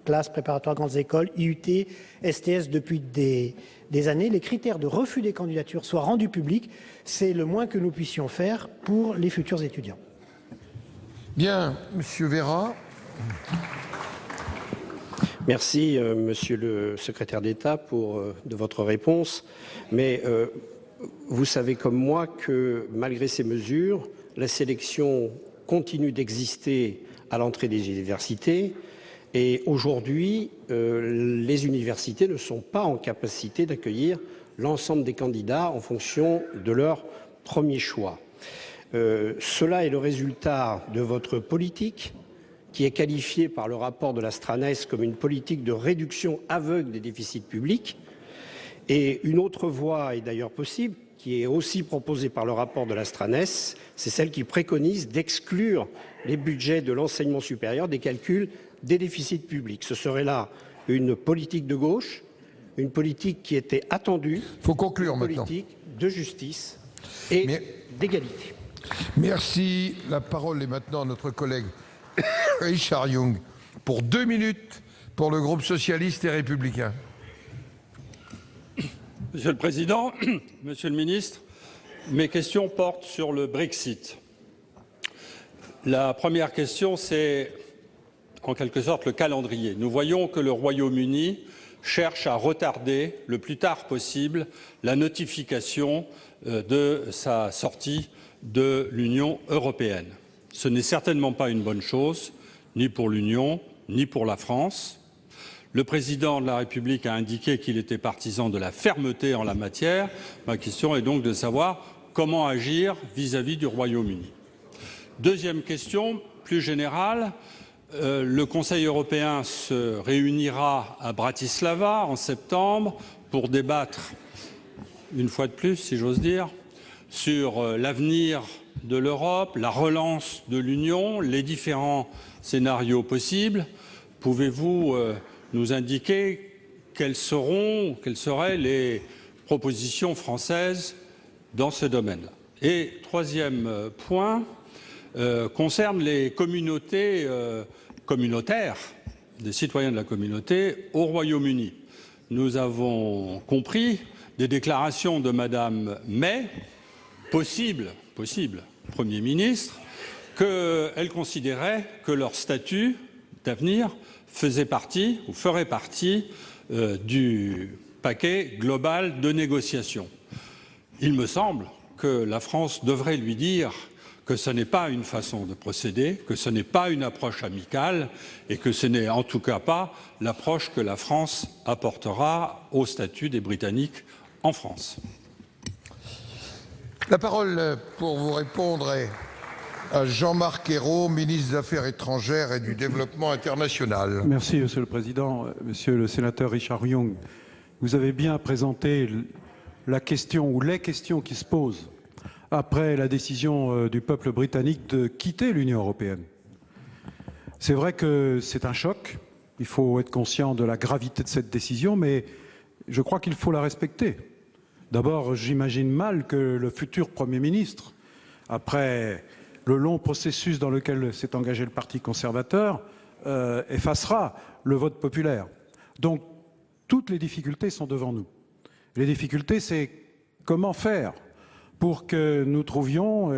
classes préparatoires grandes écoles, IUT, STS depuis des années, les critères de refus des candidatures soient rendus publics. C'est le moins que nous puissions faire pour les futurs étudiants.
Bien, Monsieur Vera.
Merci, Monsieur le Secrétaire d'État, de votre réponse. Mais vous savez comme moi que, malgré ces mesures, la sélection continue d'exister à l'entrée des universités. Et aujourd'hui, les universités ne sont pas en capacité d'accueillir l'ensemble des candidats en fonction de leur premier choix. Cela est le résultat de votre politique, qui est qualifiée par le rapport de la STRANES comme une politique de réduction aveugle des déficits publics. Et une autre voie est d'ailleurs possible, qui est aussi proposée par le rapport de la STRANES, c'est celle qui préconise d'exclure les budgets de l'enseignement supérieur des calculs des déficits publics. Ce serait là une politique de gauche, une politique qui était attendue,
faut conclure
une politique de justice et d'égalité.
Merci. La parole est maintenant à notre collègue Richard Yung pour 2 minutes pour le groupe socialiste et républicain.
Monsieur le Président, Monsieur le Ministre, mes questions portent sur le Brexit. La première question, c'est en quelque sorte le calendrier. Nous voyons que le Royaume-Uni cherche à retarder le plus tard possible la notification de sa sortie de l'Union européenne. Ce n'est certainement pas une bonne chose, ni pour l'Union, ni pour la France. Le président de la République a indiqué qu'il était partisan de la fermeté en la matière. Ma question est donc de savoir comment agir vis-à-vis du Royaume-Uni. Deuxième question, plus générale. Le Conseil européen se réunira à Bratislava en septembre pour débattre, une fois de plus, si j'ose dire, sur l'avenir de l'Europe, la relance de l'Union, les différents scénarios possibles. Pouvez-vous nous indiquer quelles seraient les propositions françaises dans ce domaine-là? Et troisième point concerne les communautés communautaires des citoyens de la communauté au Royaume-Uni. Nous avons compris des déclarations de Madame May, possible Premier ministre, qu'elle considérait que leur statut d'avenir faisait partie ou ferait partie du paquet global de négociations. Il me semble que la France devrait lui dire que ce n'est pas une façon de procéder, que ce n'est pas une approche amicale et que ce n'est en tout cas pas l'approche que la France apportera au statut des Britanniques en France.
La parole pour vous répondre est à Jean-Marc Ayrault, ministre des Affaires étrangères et du Développement international.
Merci, Monsieur le Président. Monsieur le sénateur Richard Yung, vous avez bien présenté la question ou les questions qui se posent après la décision du peuple britannique de quitter l'Union européenne. C'est vrai que c'est un choc. Il faut être conscient de la gravité de cette décision, mais je crois qu'il faut la respecter. D'abord, j'imagine mal que le futur Premier ministre, après le long processus dans lequel s'est engagé le Parti conservateur, effacera le vote populaire. Donc, toutes les difficultés sont devant nous. Les difficultés, c'est comment faire pour que nous trouvions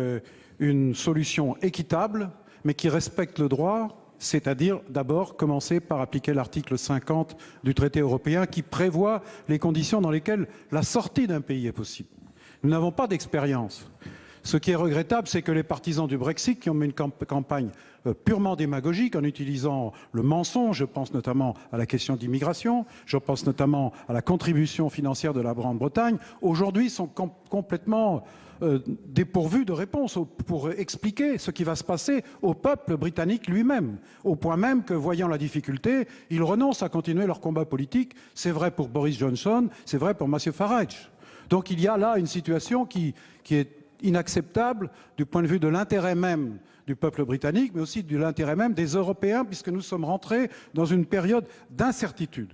une solution équitable, mais qui respecte le droit, c'est-à-dire d'abord commencer par appliquer l'article 50 du traité européen qui prévoit les conditions dans lesquelles la sortie d'un pays est possible. Nous n'avons pas d'expérience. Ce qui est regrettable, c'est que les partisans du Brexit, qui ont mené une campagne purement démagogique en utilisant le mensonge, je pense notamment à la question d'immigration, je pense notamment à la contribution financière de la Grande-Bretagne, aujourd'hui sont complètement dépourvus de réponse pour expliquer ce qui va se passer au peuple britannique lui-même, au point même que, voyant la difficulté, ils renoncent à continuer leur combat politique. C'est vrai pour Boris Johnson, c'est vrai pour M. Farage. Donc il y a là une situation qui est inacceptable du point de vue de l'intérêt même du peuple britannique, mais aussi de l'intérêt même des Européens, puisque nous sommes rentrés dans une période d'incertitude.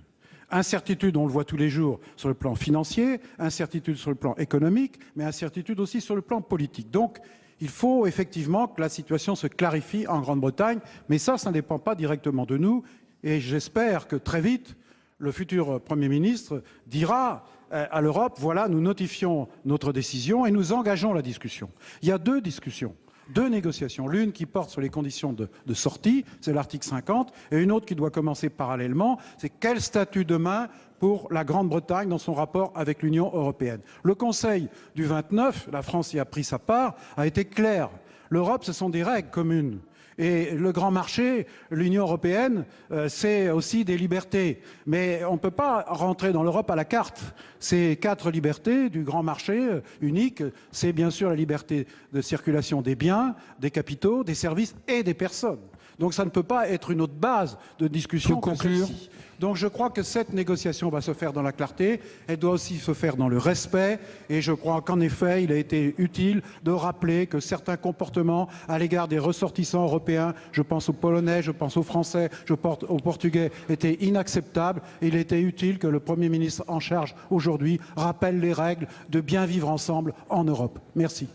Incertitude, on le voit tous les jours, sur le plan financier, incertitude sur le plan économique, mais incertitude aussi sur le plan politique. Donc, il faut effectivement que la situation se clarifie en Grande-Bretagne, mais ça ne dépend pas directement de nous, et j'espère que très vite, le futur Premier ministre dira à l'Europe, voilà, nous notifions notre décision et nous engageons la discussion. Il y a deux discussions, deux négociations. L'une qui porte sur les conditions de sortie, c'est l'article 50, et une autre qui doit commencer parallèlement, c'est quel statut demain pour la Grande-Bretagne dans son rapport avec l'Union européenne. Le Conseil du 29, la France y a pris sa part, a été clair. L'Europe, ce sont des règles communes. Et le grand marché, l'Union européenne, c'est aussi des libertés. Mais on ne peut pas rentrer dans l'Europe à la carte. Ces 4 libertés du grand marché unique, c'est bien sûr la liberté de circulation des biens, des capitaux, des services et des personnes. Donc ça ne peut pas être une autre base de discussion que celle-ci. Donc je crois que cette négociation va se faire dans la clarté, elle doit aussi se faire dans le respect, et je crois qu'en effet, il a été utile de rappeler que certains comportements à l'égard des ressortissants européens, je pense aux Polonais, je pense aux Français, je pense aux Portugais, étaient inacceptables. Il était utile que le Premier ministre en charge aujourd'hui rappelle les règles de bien vivre ensemble en Europe. Merci.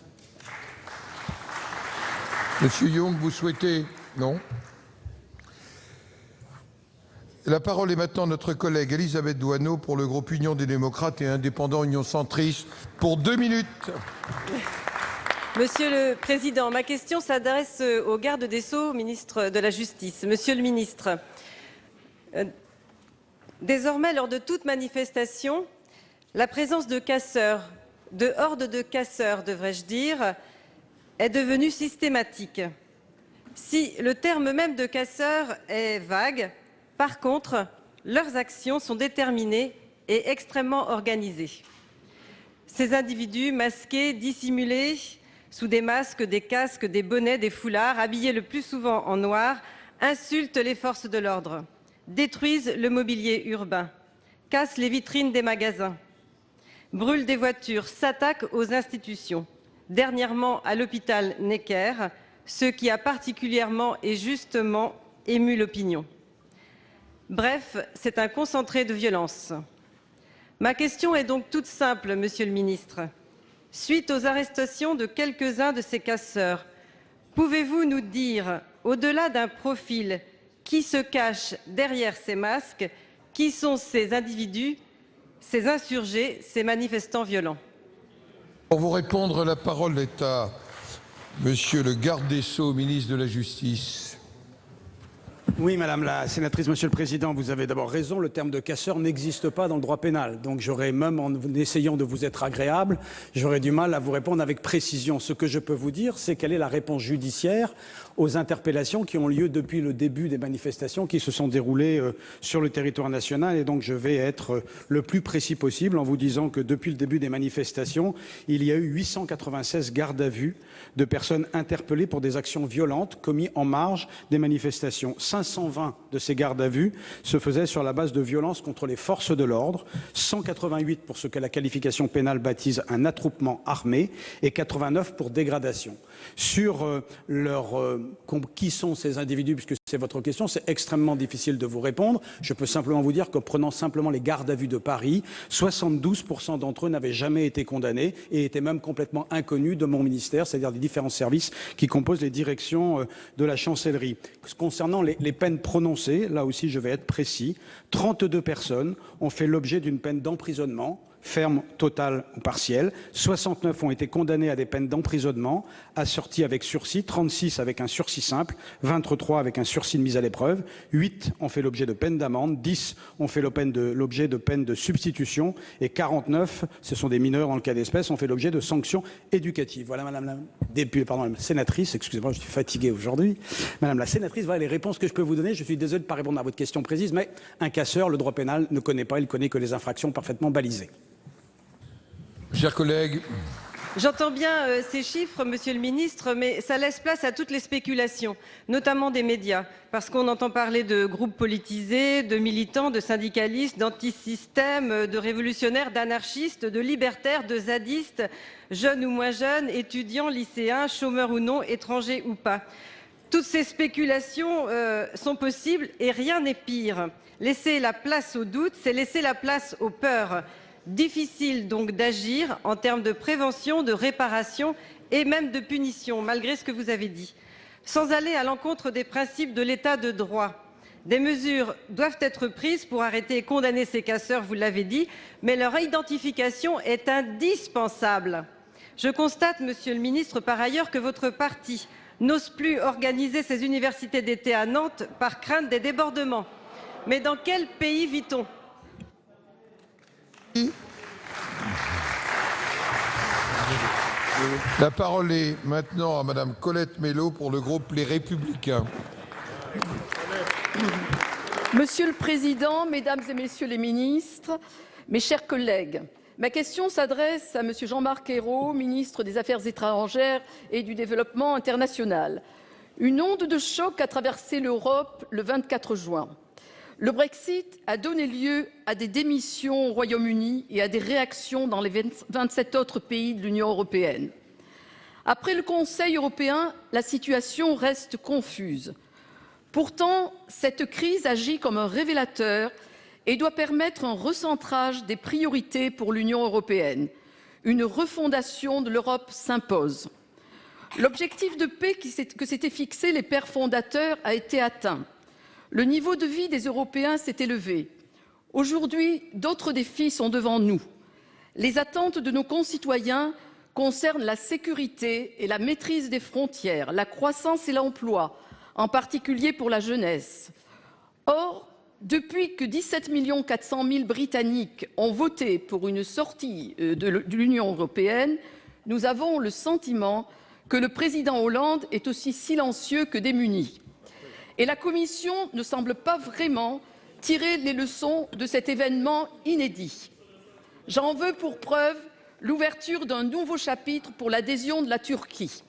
Monsieur Young, vous souhaitez... Non ? La parole est maintenant à notre collègue Elisabeth Doineau pour le groupe Union des démocrates et indépendants Union centriste pour 2 minutes.
Monsieur le Président, ma question s'adresse au garde des Sceaux, ministre de la Justice. Monsieur le ministre, désormais, lors de toute manifestation, la présence de casseurs, de hordes de casseurs, devrais-je dire, est devenue systématique. Si le terme même de casseur est vague, par contre, leurs actions sont déterminées et extrêmement organisées. Ces individus masqués, dissimulés, sous des masques, des casques, des bonnets, des foulards, habillés le plus souvent en noir, insultent les forces de l'ordre, détruisent le mobilier urbain, cassent les vitrines des magasins, brûlent des voitures, s'attaquent aux institutions. Dernièrement, à l'hôpital Necker, ce qui a particulièrement et justement ému l'opinion. Bref, c'est un concentré de violence. Ma question est donc toute simple, Monsieur le Ministre. Suite aux arrestations de quelques-uns de ces casseurs, pouvez-vous nous dire, au-delà d'un profil, qui se cache derrière ces masques, qui sont ces individus, ces insurgés, ces manifestants violents?
Pour vous répondre, la parole est à Monsieur le garde des Sceaux, ministre de la Justice.
Oui, Madame la sénatrice, Monsieur le Président, vous avez d'abord raison, le terme de casseur n'existe pas dans le droit pénal. Donc j'aurais même, en essayant de vous être agréable, j'aurais du mal à vous répondre avec précision. Ce que je peux vous dire, c'est quelle est la réponse judiciaire aux interpellations qui ont lieu depuis le début des manifestations qui se sont déroulées sur le territoire national. Et donc je vais être le plus précis possible en vous disant que depuis le début des manifestations, il y a eu 896 gardes à vue de personnes interpellées pour des actions violentes commises en marge des manifestations. 520 de ces gardes à vue se faisaient sur la base de violences contre les forces de l'ordre, 188 pour ce que la qualification pénale baptise un attroupement armé et 89 pour dégradation. Sur qui sont ces individus, puisque c'est votre question, c'est extrêmement difficile de vous répondre. Je peux simplement vous dire qu'en prenant simplement les gardes à vue de Paris, 72% d'entre eux n'avaient jamais été condamnés et étaient même complètement inconnus de mon ministère, c'est-à-dire des différents services qui composent les directions de la chancellerie. Concernant les peines prononcées, là aussi je vais être précis, 32 personnes ont fait l'objet d'une peine d'emprisonnement ferme, totale ou partielle. 69 ont été condamnés à des peines d'emprisonnement, assorties avec sursis, 36 avec un sursis simple, 23 avec un sursis de mise à l'épreuve, 8 ont fait l'objet de peines d'amende, 10 ont fait l'objet de peines de substitution et 49, ce sont des mineurs dans le cas d'espèce, ont fait l'objet de sanctions éducatives. Voilà, madame la sénatrice, excusez-moi, je suis fatigué aujourd'hui. Madame la sénatrice, voilà les réponses que je peux vous donner. Je suis désolé de ne pas répondre à votre question précise, mais un casseur, le droit pénal ne connaît pas, il connaît que les infractions parfaitement balisées.
Chers collègues.
J'entends bien ces chiffres, Monsieur le Ministre, mais ça laisse place à toutes les spéculations, notamment des médias, parce qu'on entend parler de groupes politisés, de militants, de syndicalistes, d'antisystèmes, de révolutionnaires, d'anarchistes, de libertaires, de zadistes, jeunes ou moins jeunes, étudiants, lycéens, chômeurs ou non, étrangers ou pas. Toutes ces spéculations sont possibles et rien n'est pire. Laisser la place au doute, c'est laisser la place aux peurs. Difficile donc d'agir en termes de prévention, de réparation et même de punition, malgré ce que vous avez dit. Sans aller à l'encontre des principes de l'état de droit, des mesures doivent être prises pour arrêter et condamner ces casseurs, vous l'avez dit, mais leur identification est indispensable. Je constate, Monsieur le Ministre, par ailleurs, que votre parti n'ose plus organiser ses universités d'été à Nantes par crainte des débordements. Mais dans quel pays vit-on ?
La parole est maintenant à Madame Colette Mélot pour le groupe Les Républicains.
Monsieur le Président, Mesdames et Messieurs les ministres, mes chers collègues, ma question s'adresse à Monsieur Jean-Marc Ayrault, ministre des Affaires étrangères et du Développement international. Une onde de choc a traversé l'Europe le 24 juin. Le Brexit a donné lieu à des démissions au Royaume-Uni et à des réactions dans les 27 autres pays de l'Union européenne. Après le Conseil européen, la situation reste confuse. Pourtant, cette crise agit comme un révélateur et doit permettre un recentrage des priorités pour l'Union européenne. Une refondation de l'Europe s'impose. L'objectif de paix que s'étaient fixés les pères fondateurs a été atteint. Le niveau de vie des Européens s'est élevé. Aujourd'hui, d'autres défis sont devant nous. Les attentes de nos concitoyens concernent la sécurité et la maîtrise des frontières, la croissance et l'emploi, en particulier pour la jeunesse. Or, depuis que 17 400 000 Britanniques ont voté pour une sortie de l'Union européenne, nous avons le sentiment que le président Hollande est aussi silencieux que démuni. Et la Commission ne semble pas vraiment tirer les leçons de cet événement inédit. J'en veux pour preuve l'ouverture d'un nouveau chapitre pour l'adhésion de la Turquie.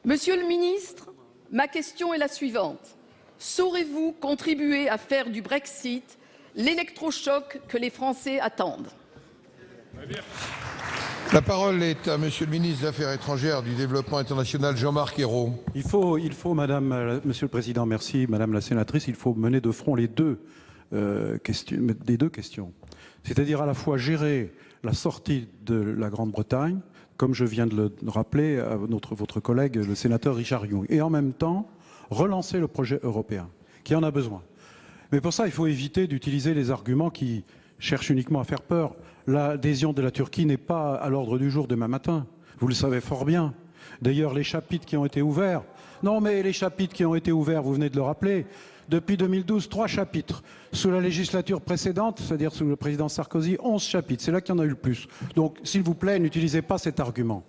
Monsieur le ministre, ma question est la suivante. Saurez-vous contribuer à faire du Brexit l'électrochoc que les Français attendent ?
La parole est à Monsieur le ministre des Affaires étrangères et du Développement international, Jean-Marc Ayrault.
Il faut, Monsieur le Président, merci, Madame la sénatrice, il faut mener de front les deux questions. C'est-à-dire à la fois gérer la sortie de la Grande-Bretagne, comme je viens de le rappeler à votre collègue, le sénateur Richard Yung, et en même temps relancer le projet européen, qui en a besoin. Mais pour ça, il faut éviter d'utiliser les arguments qui cherchent uniquement à faire peur. L'adhésion de la Turquie n'est pas à l'ordre du jour demain matin. Vous le savez fort bien. D'ailleurs, les chapitres qui ont été ouverts... Non, mais les chapitres qui ont été ouverts, vous venez de le rappeler, depuis 2012, 3 chapitres. Sous la législature précédente, c'est-à-dire sous le président Sarkozy, 11 chapitres. C'est là qu'il y en a eu le plus. Donc, s'il vous plaît, n'utilisez pas cet argument.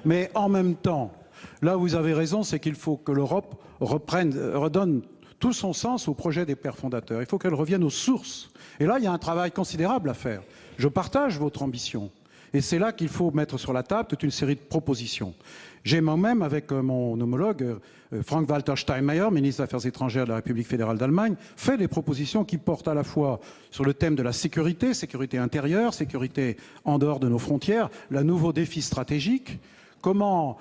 Mais en même temps, là où vous avez raison, c'est qu'il faut que l'Europe redonne tout son sens au projet des pères fondateurs. Il faut qu'elle revienne aux sources. Et là, il y a un travail considérable à faire. Je partage votre ambition. Et c'est là qu'il faut mettre sur la table toute une série de propositions. J'ai moi-même, avec mon homologue, Frank-Walter Steinmeier, ministre des Affaires étrangères de la République fédérale d'Allemagne, fait des propositions qui portent à la fois sur le thème de la sécurité, sécurité intérieure, sécurité en dehors de nos frontières, le nouveau défi stratégique, comment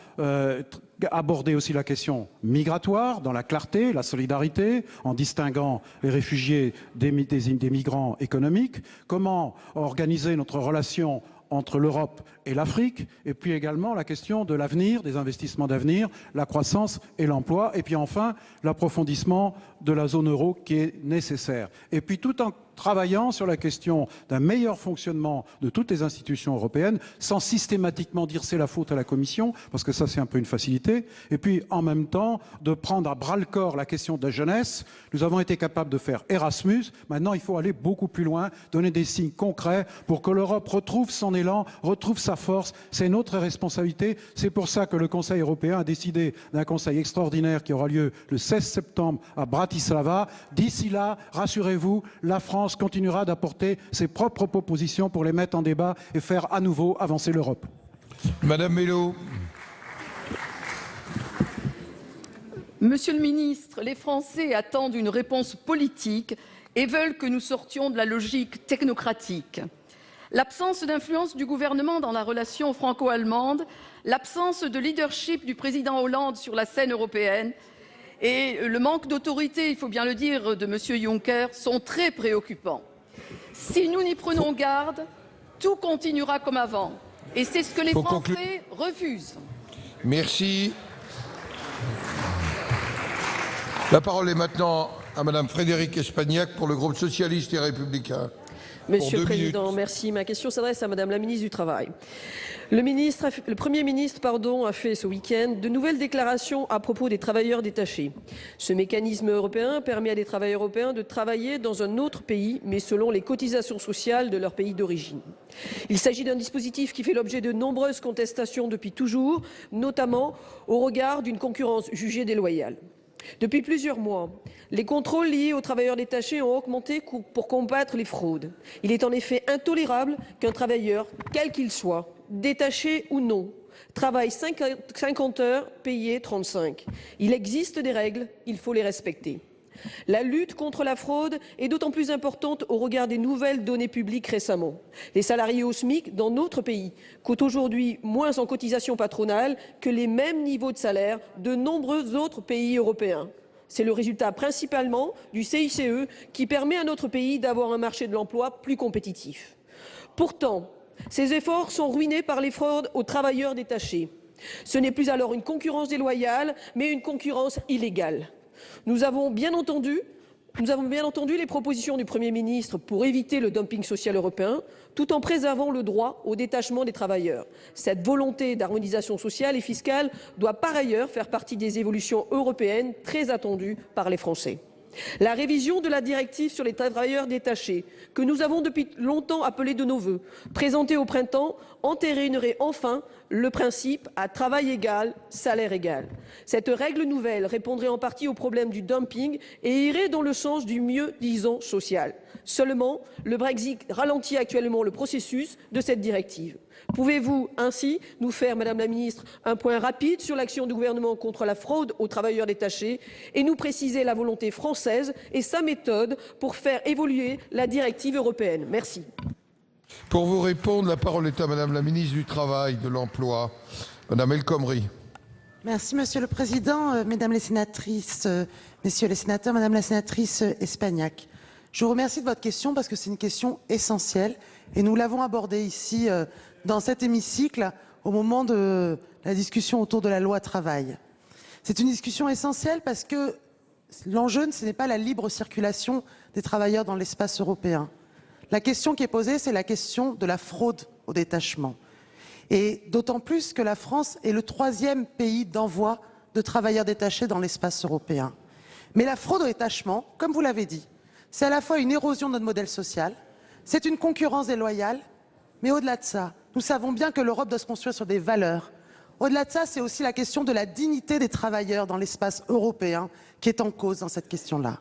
aborder aussi la question migratoire dans la clarté, la solidarité, en distinguant les réfugiés des migrants économiques, comment organiser notre relation entre l'Europe et l'Afrique, et puis également la question de l'avenir, des investissements d'avenir, la croissance et l'emploi, et puis enfin l'approfondissement de la zone euro qui est nécessaire. Et puis tout en travaillant sur la question d'un meilleur fonctionnement de toutes les institutions européennes, sans systématiquement dire c'est la faute à la Commission, parce que ça c'est un peu une facilité, et puis en même temps de prendre à bras-le-corps la question de la jeunesse. Nous avons été capables de faire Erasmus, maintenant il faut aller beaucoup plus loin, donner des signes concrets pour que l'Europe retrouve son élan, retrouve sa force. C'est notre responsabilité, c'est pour ça que le Conseil européen a décidé d'un conseil extraordinaire qui aura lieu le 16 septembre à Bratislava. D'ici là, rassurez-vous, la France continuera d'apporter ses propres propositions pour les mettre en débat et faire à nouveau avancer l'Europe.
Madame Mello.
Monsieur le ministre, les Français attendent une réponse politique et veulent que nous sortions de la logique technocratique. L'absence d'influence du gouvernement dans la relation franco-allemande, l'absence de leadership du président Hollande sur la scène européenne et le manque d'autorité, il faut bien le dire, de M. Juncker sont très préoccupants. Si nous n'y prenons garde, tout continuera comme avant. Et c'est ce que les Français refusent.
Merci. La parole est maintenant à Madame Frédérique Espagnac pour le groupe socialiste et républicain.
Monsieur le Président, merci. Ma question s'adresse à Madame la ministre du Travail. Le Premier ministre a fait ce week-end de nouvelles déclarations à propos des travailleurs détachés. Ce mécanisme européen permet à des travailleurs européens de travailler dans un autre pays, mais selon les cotisations sociales de leur pays d'origine. Il s'agit d'un dispositif qui fait l'objet de nombreuses contestations depuis toujours, notamment au regard d'une concurrence jugée déloyale. Depuis plusieurs mois, les contrôles liés aux travailleurs détachés ont augmenté pour combattre les fraudes. Il est en effet intolérable qu'un travailleur, quel qu'il soit, détaché ou non, travaille 50 heures, payé 35. Il existe des règles, il faut les respecter. La lutte contre la fraude est d'autant plus importante au regard des nouvelles données publiques récemment. Les salariés au SMIC dans notre pays coûtent aujourd'hui moins en cotisation patronale que les mêmes niveaux de salaire de nombreux autres pays européens. C'est le résultat principalement du CICE qui permet à notre pays d'avoir un marché de l'emploi plus compétitif. Pourtant, ces efforts sont ruinés par les fraudes aux travailleurs détachés. Ce n'est plus alors une concurrence déloyale, mais une concurrence illégale. Nous avons bien entendu les propositions du Premier ministre pour éviter le dumping social européen, tout en préservant le droit au détachement des travailleurs. Cette volonté d'harmonisation sociale et fiscale doit par ailleurs faire partie des évolutions européennes très attendues par les Français. La révision de la directive sur les travailleurs détachés, que nous avons depuis longtemps appelée de nos vœux, présentée au printemps, entérinerait enfin le principe à travail égal, salaire égal. Cette règle nouvelle répondrait en partie au problème du dumping et irait dans le sens du mieux-disant social. Seulement, le Brexit ralentit actuellement le processus de cette directive. Pouvez-vous ainsi nous faire, Madame la Ministre, un point rapide sur l'action du gouvernement contre la fraude aux travailleurs détachés et nous préciser la volonté française et sa méthode pour faire évoluer la directive européenne? Merci.
Pour vous répondre, la parole est à Madame la ministre du Travail, de l'Emploi, Madame El Khomri.
Merci Monsieur le Président, Mesdames les sénatrices, Messieurs les sénateurs, Madame la sénatrice Espagnac. Je vous remercie de votre question parce que c'est une question essentielle et nous l'avons abordée ici dans cet hémicycle au moment de la discussion autour de la loi travail. C'est une discussion essentielle parce que l'enjeu, ce n'est pas la libre circulation des travailleurs dans l'espace européen. La question qui est posée, c'est la question de la fraude au détachement. Et d'autant plus que la France est le 3e pays d'envoi de travailleurs détachés dans l'espace européen. Mais la fraude au détachement, comme vous l'avez dit, c'est à la fois une érosion de notre modèle social, c'est une concurrence déloyale, mais au-delà de ça, nous savons bien que l'Europe doit se construire sur des valeurs. Au-delà de ça, c'est aussi la question de la dignité des travailleurs dans l'espace européen qui est en cause dans cette question-là.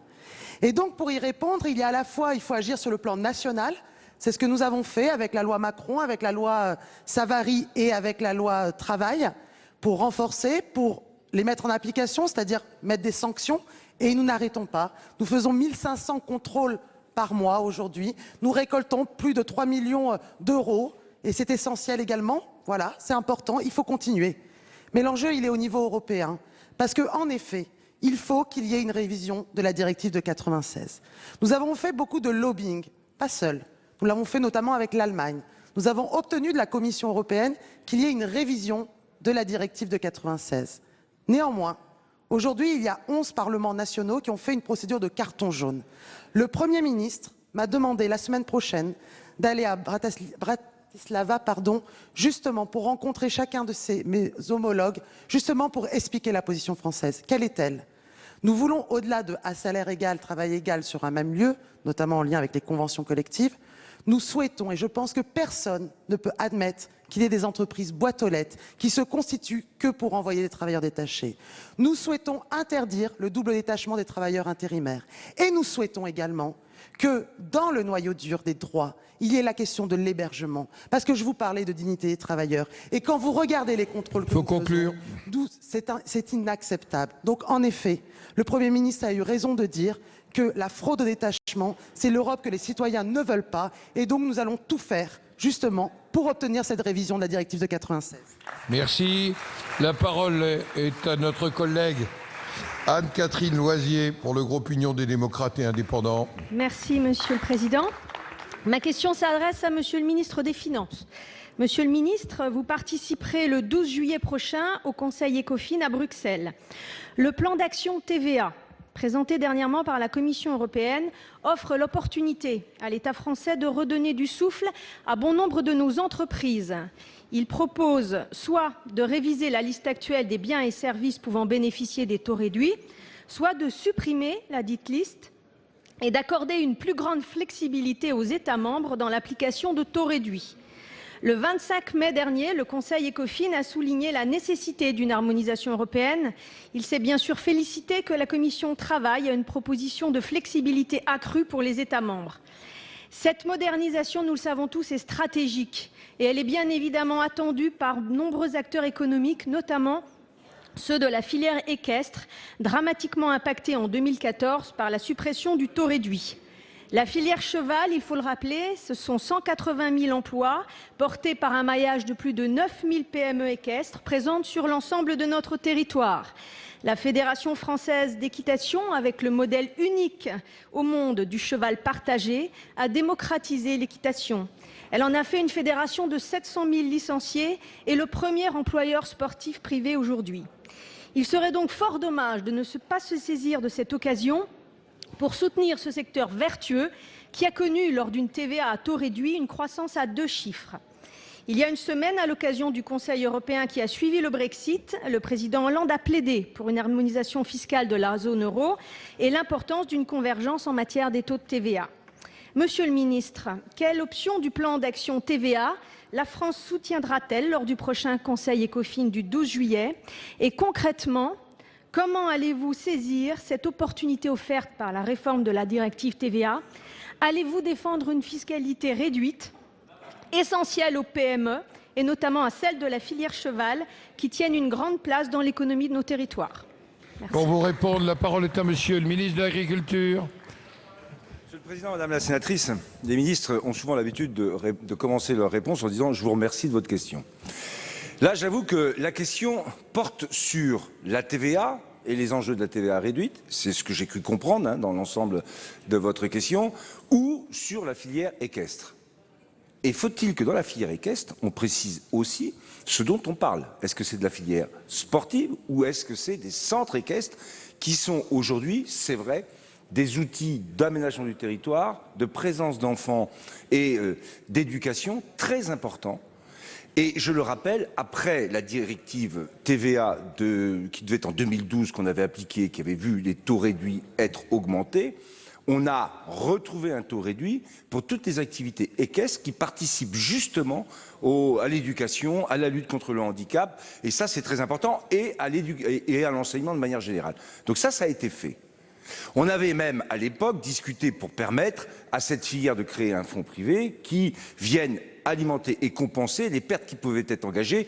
Et donc, pour y répondre, il y a à la fois, il faut agir sur le plan national, c'est ce que nous avons fait avec la loi Macron, avec la loi Savary et avec la loi Travail, pour renforcer, pour les mettre en application, c'est-à-dire mettre des sanctions, et nous n'arrêtons pas. Nous faisons 1500 contrôles par mois aujourd'hui, nous récoltons plus de 3 millions d'euros, et c'est essentiel également, voilà, c'est important, il faut continuer. Mais l'enjeu, il est au niveau européen, parce qu'en effet, il faut qu'il y ait une révision de la directive de 96. Nous avons fait beaucoup de lobbying, pas seul. Nous l'avons fait notamment avec l'Allemagne. Nous avons obtenu de la Commission européenne qu'il y ait une révision de la directive de 96. Néanmoins, aujourd'hui, il y a 11 parlements nationaux qui ont fait une procédure de carton jaune. Le Premier ministre m'a demandé la semaine prochaine d'aller à Bratislava, justement pour rencontrer chacun de mes homologues, justement pour expliquer la position française. Quelle est-elle? Nous voulons, au-delà de à salaire égal, travail égal sur un même lieu, notamment en lien avec les conventions collectives, nous souhaitons, et je pense que personne ne peut admettre qu'il y ait des entreprises boîtes aux lettres qui se constituent que pour envoyer des travailleurs détachés. Nous souhaitons interdire le double détachement des travailleurs intérimaires. Et nous souhaitons également que dans le noyau dur des droits, il y ait la question de l'hébergement. Parce que je vous parlais de dignité des travailleurs. Et quand vous regardez les contrôles que nous faisons, c'est inacceptable. Donc en effet, le Premier ministre a eu raison de dire que la fraude au détachement, c'est l'Europe que les citoyens ne veulent pas. Et donc nous allons tout faire, justement, pour obtenir cette révision de la directive de 96.
Merci. La parole est à notre collègue Anne-Catherine Loisier pour le groupe Union des démocrates et indépendants.
Merci, Monsieur le Président. Ma question s'adresse à Monsieur le ministre des Finances. Monsieur le ministre, vous participerez le 12 juillet prochain au Conseil ECOFIN à Bruxelles. Le plan d'action TVA, présenté dernièrement par la Commission européenne, offre l'opportunité à l'État français de redonner du souffle à bon nombre de nos entreprises. Il propose soit de réviser la liste actuelle des biens et services pouvant bénéficier des taux réduits, soit de supprimer la dite liste et d'accorder une plus grande flexibilité aux États membres dans l'application de taux réduits. Le 25 mai dernier, le Conseil ECOFIN a souligné la nécessité d'une harmonisation européenne. Il s'est bien sûr félicité que la Commission travaille à une proposition de flexibilité accrue pour les États membres. Cette modernisation, nous le savons tous, est stratégique et elle est bien évidemment attendue par de nombreux acteurs économiques, notamment ceux de la filière équestre, dramatiquement impactés en 2014 par la suppression du taux réduit. La filière cheval, il faut le rappeler, ce sont 180 000 emplois portés par un maillage de plus de 9 000 PME équestres présentes sur l'ensemble de notre territoire. La Fédération française d'équitation, avec le modèle unique au monde du cheval partagé, a démocratisé l'équitation. Elle en a fait une fédération de 700 000 licenciés et le premier employeur sportif privé aujourd'hui. Il serait donc fort dommage de ne pas se saisir de cette occasion pour soutenir ce secteur vertueux qui a connu, lors d'une TVA à taux réduit, une croissance à 2 chiffres. Il y a une semaine, à l'occasion du Conseil européen qui a suivi le Brexit, le président Hollande a plaidé pour une harmonisation fiscale de la zone euro et l'importance d'une convergence en matière des taux de TVA. Monsieur le ministre, quelle option du plan d'action TVA la France soutiendra-t-elle lors du prochain Conseil ECOFIN du 12 juillet? Et concrètement, comment allez-vous saisir cette opportunité offerte par la réforme de la directive TVA? Allez-vous défendre une fiscalité réduite, essentielle aux PME, et notamment à celles de la filière cheval, qui tiennent une grande place dans l'économie de nos territoires? Merci.
Pour vous répondre, la parole est à Monsieur le ministre de l'Agriculture.
Monsieur le Président, Madame la Sénatrice, les ministres ont souvent l'habitude de commencer leur réponse en disant « Je vous remercie de votre question ». Là, j'avoue que la question porte sur la TVA et les enjeux de la TVA réduite, c'est ce que j'ai cru comprendre dans l'ensemble de votre question, ou sur la filière équestre. Et faut-il que dans la filière équestre, on précise aussi ce dont on parle? Est-ce que c'est de la filière sportive ou est-ce que c'est des centres équestres qui sont aujourd'hui, c'est vrai, des outils d'aménagement du territoire, de présence d'enfants et d'éducation très importants? Et je le rappelle, après la directive TVA qui devait être en 2012, qu'on avait appliquée, qui avait vu les taux réduits être augmentés, on a retrouvé un taux réduit pour toutes les activités équestres qui participent justement à l'éducation, à la lutte contre le handicap, et ça c'est très important, et à l'enseignement de manière générale. Donc ça a été fait. On avait même à l'époque discuté pour permettre à cette filière de créer un fonds privé qui vienne alimenter et compenser les pertes qui pouvaient être engagées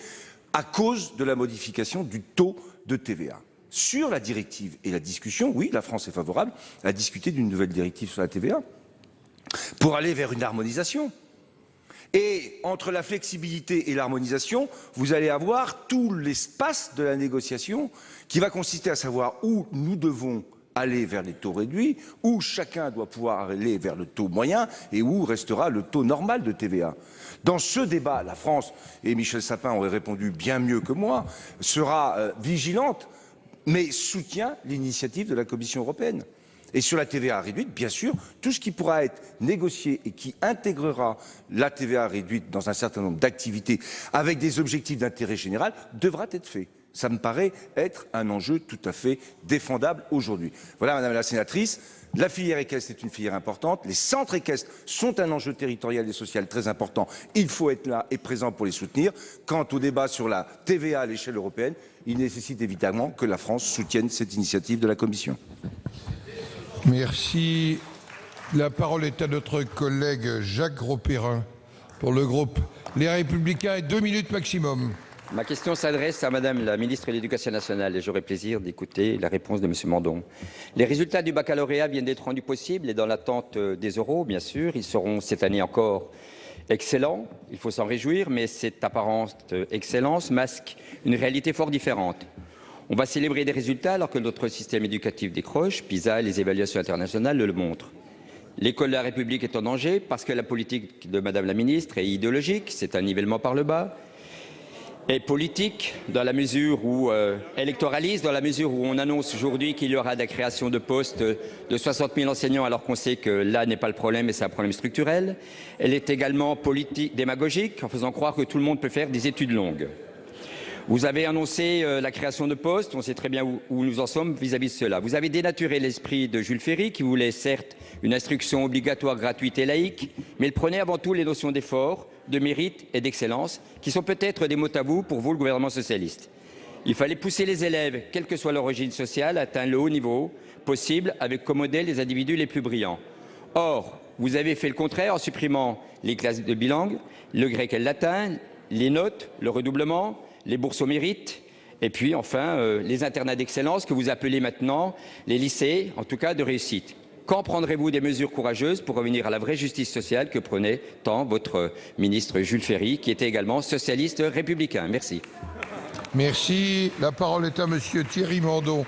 à cause de la modification du taux de TVA. Sur la directive et la discussion, oui, la France est favorable à discuter d'une nouvelle directive sur la TVA pour aller vers une harmonisation. Et entre la flexibilité et l'harmonisation, vous allez avoir tout l'espace de la négociation qui va consister à savoir où nous devons aller vers les taux réduits, où chacun doit pouvoir aller vers le taux moyen et où restera le taux normal de TVA. Dans ce débat, la France, et Michel Sapin aurait répondu bien mieux que moi, sera vigilante, mais soutient l'initiative de la Commission européenne. Et sur la TVA réduite, bien sûr, tout ce qui pourra être négocié et qui intégrera la TVA réduite dans un certain nombre d'activités avec des objectifs d'intérêt général devra être fait. Ça me paraît être un enjeu tout à fait défendable aujourd'hui. Voilà, Madame la sénatrice, la filière équestre est une filière importante. Les centres équestres sont un enjeu territorial et social très important. Il faut être là et présent pour les soutenir. Quant au débat sur la TVA à l'échelle européenne, il nécessite évidemment que la France soutienne cette initiative de la Commission.
Merci. La parole est à notre collègue Jacques Grosperrin pour le groupe Les Républicains et 2 minutes maximum.
Ma question s'adresse à Madame la ministre de l'Éducation nationale et j'aurai plaisir d'écouter la réponse de Monsieur Mandon. Les résultats du baccalauréat viennent d'être rendus possibles et dans l'attente des euros, bien sûr, ils seront cette année encore excellents. Il faut s'en réjouir, mais cette apparente excellence masque une réalité fort différente. On va célébrer des résultats alors que notre système éducatif décroche. PISA et les évaluations internationales le montrent. L'école de la République est en danger parce que la politique de Madame la ministre est idéologique, c'est un nivellement par le bas. Est politique dans la mesure où électoraliste, dans la mesure où on annonce aujourd'hui qu'il y aura de la création de postes de 60 000 enseignants alors qu'on sait que là n'est pas le problème et c'est un problème structurel. Elle est également politique, démagogique en faisant croire que tout le monde peut faire des études longues. Vous avez annoncé la création de postes, on sait très bien où nous en sommes vis-à-vis de cela. Vous avez dénaturé l'esprit de Jules Ferry qui voulait certes une instruction obligatoire, gratuite et laïque, mais il prenait avant tout les notions d'effort, de mérite et d'excellence, qui sont peut-être des mots tabous pour vous, le gouvernement socialiste. Il fallait pousser les élèves, quelle que soit leur origine sociale, à atteindre le haut niveau possible avec comme modèle les individus les plus brillants. Or, vous avez fait le contraire en supprimant les classes de bilingues, le grec et le latin, les notes, le redoublement, les bourses au mérite, et puis enfin les internats d'excellence que vous appelez maintenant les lycées, en tout cas de réussite. Quand prendrez-vous des mesures courageuses pour revenir à la vraie justice sociale que prenait tant votre ministre Jules Ferry, qui était également socialiste républicain? Merci.
Merci. La parole est à Monsieur Thierry Mandon,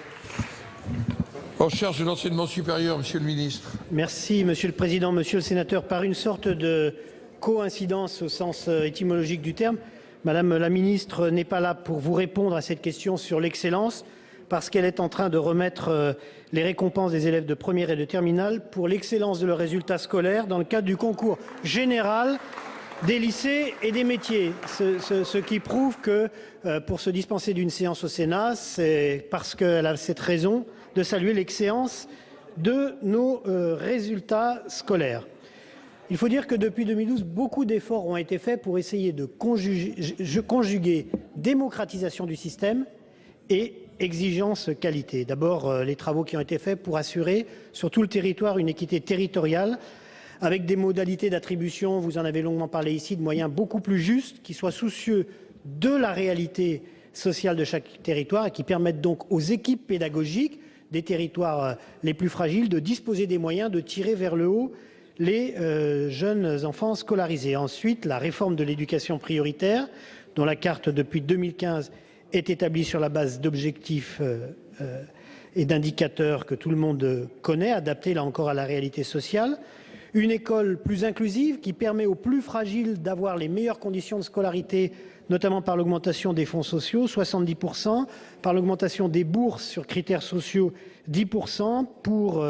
en charge de l'enseignement supérieur. Monsieur le ministre.
Merci, Monsieur le Président. Monsieur le Sénateur, par une sorte de coïncidence au sens étymologique du terme, Madame la ministre n'est pas là pour vous répondre à cette question sur l'excellence, parce qu'elle est en train de remettre les récompenses des élèves de première et de terminale pour l'excellence de leurs résultats scolaires dans le cadre du concours général des lycées et des métiers. Ce qui prouve que pour se dispenser d'une séance au Sénat, c'est parce qu'elle a cette raison de saluer l'excellence de nos résultats scolaires. Il faut dire que depuis 2012, beaucoup d'efforts ont été faits pour essayer de conjuguer démocratisation du système et exigence qualité. D'abord, les travaux qui ont été faits pour assurer sur tout le territoire une équité territoriale avec des modalités d'attribution, vous en avez longuement parlé ici, de moyens beaucoup plus justes, qui soient soucieux de la réalité sociale de chaque territoire et qui permettent donc aux équipes pédagogiques des territoires les plus fragiles de disposer des moyens de tirer vers le haut les jeunes enfants scolarisés. Ensuite, la réforme de l'éducation prioritaire, dont la carte depuis 2015 est établie sur la base d'objectifs et d'indicateurs que tout le monde connaît, adaptés là encore à la réalité sociale. Une école plus inclusive qui permet aux plus fragiles d'avoir les meilleures conditions de scolarité, notamment par l'augmentation des fonds sociaux, 70%, par l'augmentation des bourses sur critères sociaux, 10%, pour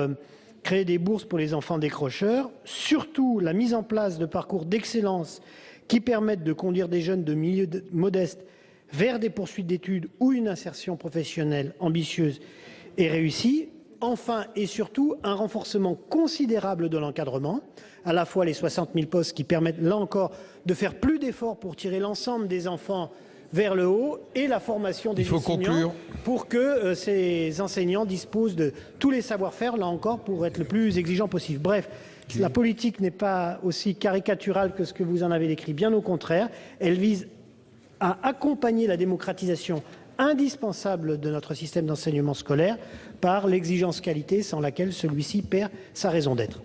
créer des bourses pour les enfants décrocheurs, surtout la mise en place de parcours d'excellence qui permettent de conduire des jeunes de milieux modestes vers des poursuites d'études ou une insertion professionnelle ambitieuse et réussie. Enfin et surtout, un renforcement considérable de l'encadrement, à la fois les 60 000 postes qui permettent là encore de faire plus d'efforts pour tirer l'ensemble des enfants vers le haut et la formation des enseignants pour que ces enseignants disposent de tous les savoir-faire, là encore, pour être le plus exigeant possible. Bref, la politique n'est pas aussi caricaturale que ce que vous en avez décrit, bien au contraire. Elle vise à accompagner la démocratisation indispensable de notre système d'enseignement scolaire par l'exigence qualité sans laquelle celui-ci perd sa raison d'être.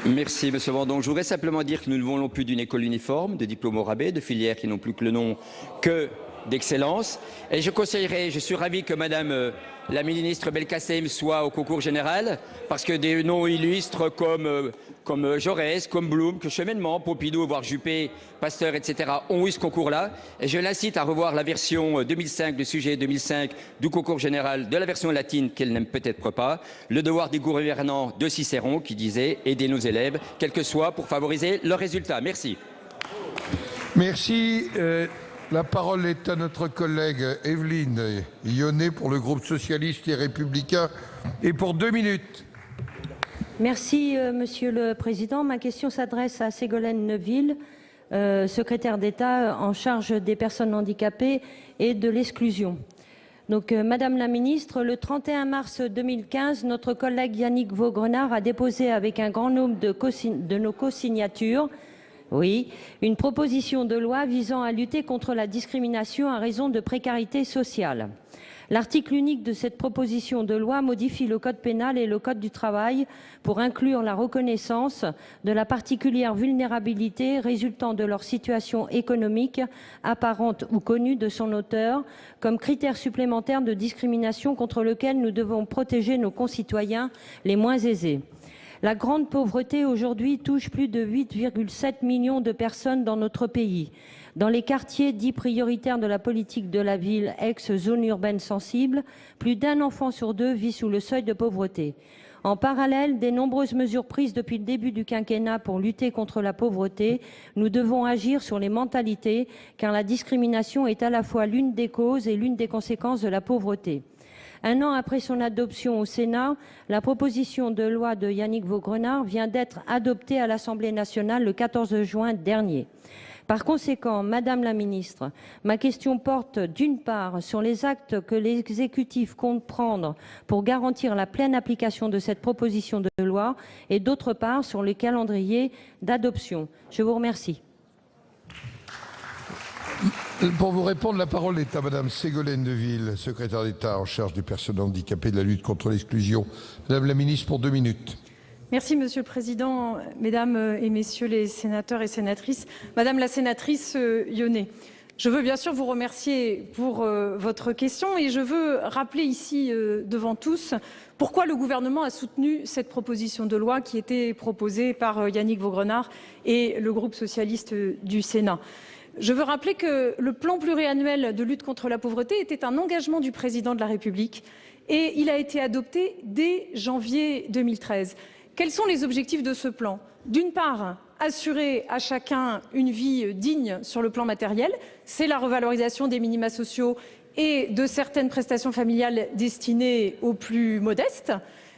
Merci Monsieur Mandon. Je voudrais simplement dire que nous ne voulons plus d'une école uniforme, de diplômes au rabais, de filières qui n'ont plus que le nom que d'excellence. Et je conseillerais, je suis ravi que Madame la ministre Belkacem soit au concours général, parce que des noms illustres comme Jaurès, comme Blum, que Cheminement, Pompidou, voire Juppé, Pasteur, etc. ont eu ce concours-là. Et je l'incite à revoir la version 2005, le sujet 2005 du concours général, de la version latine qu'elle n'aime peut-être pas, le devoir des gouvernants de Cicéron qui disait « aider nos élèves, quel que soit, pour favoriser leurs résultats ». Merci.
Merci. La parole est à notre collègue Evelyne Yonnet pour le groupe socialiste et républicain et pour 2 minutes.
Merci, Monsieur le Président. Ma question s'adresse à Ségolène Neuville, secrétaire d'État en charge des personnes handicapées et de l'exclusion. Donc, Madame la Ministre, le 31 mars 2015, notre collègue Yannick Vaugrenard a déposé avec un grand nombre de nos co-signatures une proposition de loi visant à lutter contre la discrimination à raison de précarité sociale. L'article unique de cette proposition de loi modifie le code pénal et le code du travail pour inclure la reconnaissance de la particulière vulnérabilité résultant de leur situation économique, apparente ou connue de son auteur, comme critère supplémentaire de discrimination contre lequel nous devons protéger nos concitoyens les moins aisés. La grande pauvreté aujourd'hui touche plus de 8,7 millions de personnes dans notre pays. Dans les quartiers dits prioritaires de la politique de la ville, ex-zone urbaine sensible, plus d'un enfant sur 2 vit sous le seuil de pauvreté. En parallèle des nombreuses mesures prises depuis le début du quinquennat pour lutter contre la pauvreté, nous devons agir sur les mentalités, car la discrimination est à la fois l'une des causes et l'une des conséquences de la pauvreté. 1 an après son adoption au Sénat, la proposition de loi de Yannick Vaugrenard vient d'être adoptée à l'Assemblée nationale le 14 juin dernier. Par conséquent, Madame la Ministre, ma question porte d'une part sur les actes que l'exécutif compte prendre pour garantir la pleine application de cette proposition de loi et d'autre part sur le calendrier d'adoption. Je vous remercie.
Pour vous répondre, la parole est à Madame Ségolène Neuville, secrétaire d'État en charge des personnes handicapées et de la lutte contre l'exclusion. Madame la Ministre, pour 2 minutes.
Merci Monsieur le Président, Mesdames et Messieurs les sénateurs et sénatrices. Madame la sénatrice Yonnet, je veux bien sûr vous remercier pour votre question et je veux rappeler ici devant tous pourquoi le gouvernement a soutenu cette proposition de loi qui était proposée par Yannick Vaugrenard et le groupe socialiste du Sénat. Je veux rappeler que le plan pluriannuel de lutte contre la pauvreté était un engagement du président de la République et il a été adopté dès janvier 2013. Quels sont les objectifs de ce plan? D'une part, assurer à chacun une vie digne sur le plan matériel, c'est la revalorisation des minima sociaux et de certaines prestations familiales destinées aux plus modestes.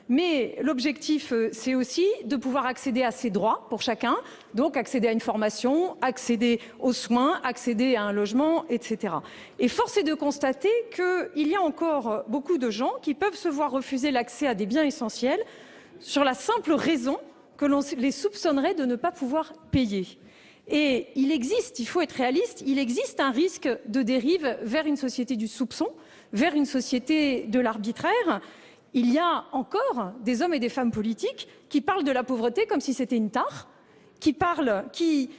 Mais l'objectif, c'est aussi de pouvoir accéder à ses droits pour chacun, donc accéder à une formation, accéder aux soins, accéder à un logement, etc. Et force est de constater qu'il y a encore beaucoup de gens qui peuvent se voir refuser l'accès à des biens essentiels sur la simple raison que l'on les soupçonnerait de ne pas pouvoir payer. Et il existe, il faut être réaliste, il existe un risque de dérive vers une société du soupçon, vers une société de l'arbitraire. Il y a encore des hommes et des femmes politiques qui parlent de la pauvreté comme si c'était une tare, qui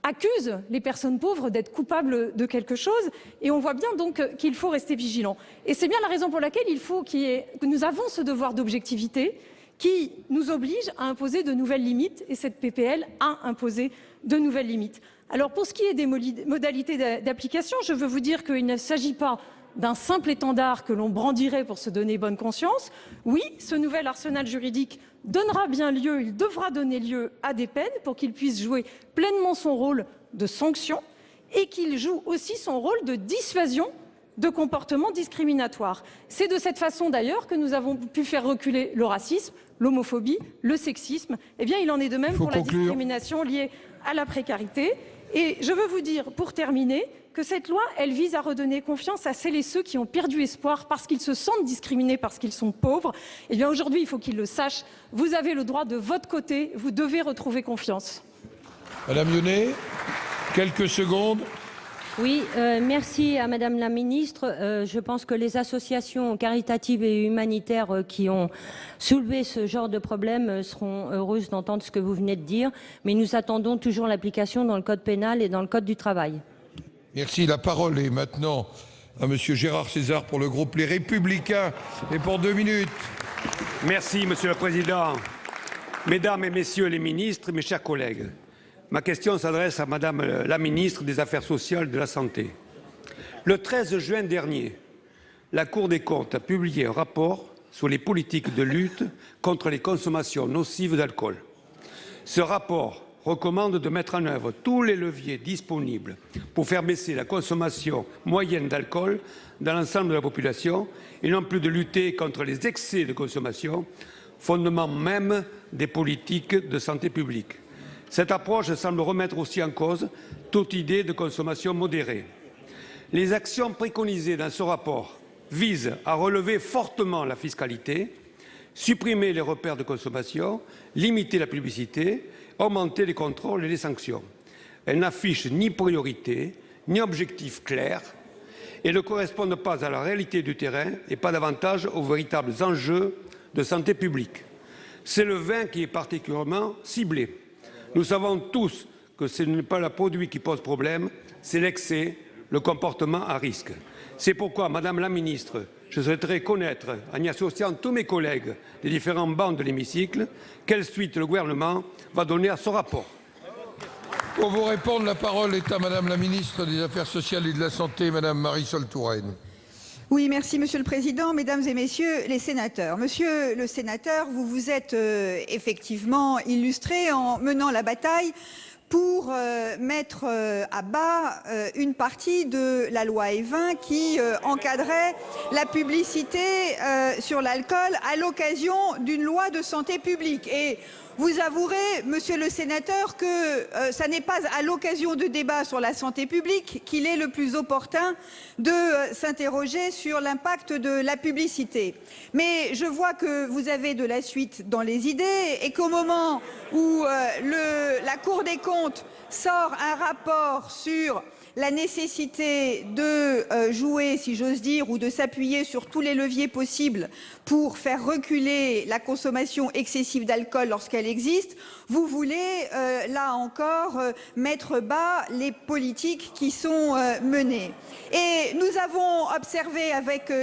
accusent les personnes pauvres d'être coupables de quelque chose. Et on voit bien donc qu'il faut rester vigilant. Et c'est bien la raison pour laquelle il faut que nous avons ce devoir d'objectivité qui nous oblige à imposer de nouvelles limites. Et cette PPL a imposé de nouvelles limites. Alors pour ce qui est des modalités d'application, je veux vous dire qu'il ne s'agit pas d'un simple étendard que l'on brandirait pour se donner bonne conscience. Oui, ce nouvel arsenal juridique donnera bien lieu, il devra donner lieu à des peines pour qu'il puisse jouer pleinement son rôle de sanction et qu'il joue aussi son rôle de dissuasion de comportements discriminatoires. C'est de cette façon d'ailleurs que nous avons pu faire reculer le racisme, l'homophobie, le sexisme. Eh bien, il en est de même pour la discrimination liée à la précarité. Et je veux vous dire, pour terminer, que cette loi, elle vise à redonner confiance à celles et ceux qui ont perdu espoir parce qu'ils se sentent discriminés, parce qu'ils sont pauvres. Eh bien, aujourd'hui, il faut qu'ils le sachent. Vous avez le droit de votre côté. Vous devez retrouver confiance.
Madame Yonnet, quelques secondes.
Oui, merci à Madame la Ministre. Je pense que les associations caritatives et humanitaires qui ont soulevé ce genre de problème seront heureuses d'entendre ce que vous venez de dire. Mais nous attendons toujours l'application dans le Code pénal et dans le Code du travail.
Merci. La parole est maintenant à Monsieur Gérard César pour le groupe Les Républicains et pour 2 minutes.
Merci, Monsieur le Président. Mesdames et Messieurs les ministres, mes chers collègues, ma question s'adresse à Madame la ministre des Affaires sociales et de la Santé. Le 13 juin dernier, la Cour des comptes a publié un rapport sur les politiques de lutte contre les consommations nocives d'alcool. Ce rapport recommande de mettre en œuvre tous les leviers disponibles pour faire baisser la consommation moyenne d'alcool dans l'ensemble de la population et non plus de lutter contre les excès de consommation, fondement même des politiques de santé publique. Cette approche semble remettre aussi en cause toute idée de consommation modérée. Les actions préconisées dans ce rapport visent à relever fortement la fiscalité, supprimer les repères de consommation, limiter la publicité, augmenter les contrôles et les sanctions. Elles n'affichent ni priorité, ni objectif clair et ne correspondent pas à la réalité du terrain et pas davantage aux véritables enjeux de santé publique. C'est le vin qui est particulièrement ciblé. Nous savons tous que ce n'est pas le produit qui pose problème, c'est l'excès, le comportement à risque. C'est pourquoi, Madame la Ministre, je souhaiterais connaître, en y associant tous mes collègues des différents bancs de l'hémicycle, quelle suite le gouvernement va donner à ce rapport.
Pour vous répondre, la parole est à Madame la Ministre des Affaires sociales et de la Santé, Madame Marisol Touraine.
Oui, merci Monsieur le Président, Mesdames et Messieurs les sénateurs. Monsieur le sénateur, vous vous êtes effectivement illustré en menant la bataille pour mettre à bas une partie de la loi Evin qui encadrait la publicité sur l'alcool à l'occasion d'une loi de santé publique. Et vous avouerez, Monsieur le sénateur, que ça n'est pas à l'occasion de débats sur la santé publique qu'il est le plus opportun de s'interroger sur l'impact de la publicité. Mais je vois que vous avez de la suite dans les idées et qu'au moment où la Cour des comptes sort un rapport sur la nécessité de jouer, si j'ose dire, ou de s'appuyer sur tous les leviers possibles pour faire reculer la consommation excessive d'alcool lorsqu'elle existe, vous voulez, là encore, mettre bas les politiques qui sont menées. Et nous avons observé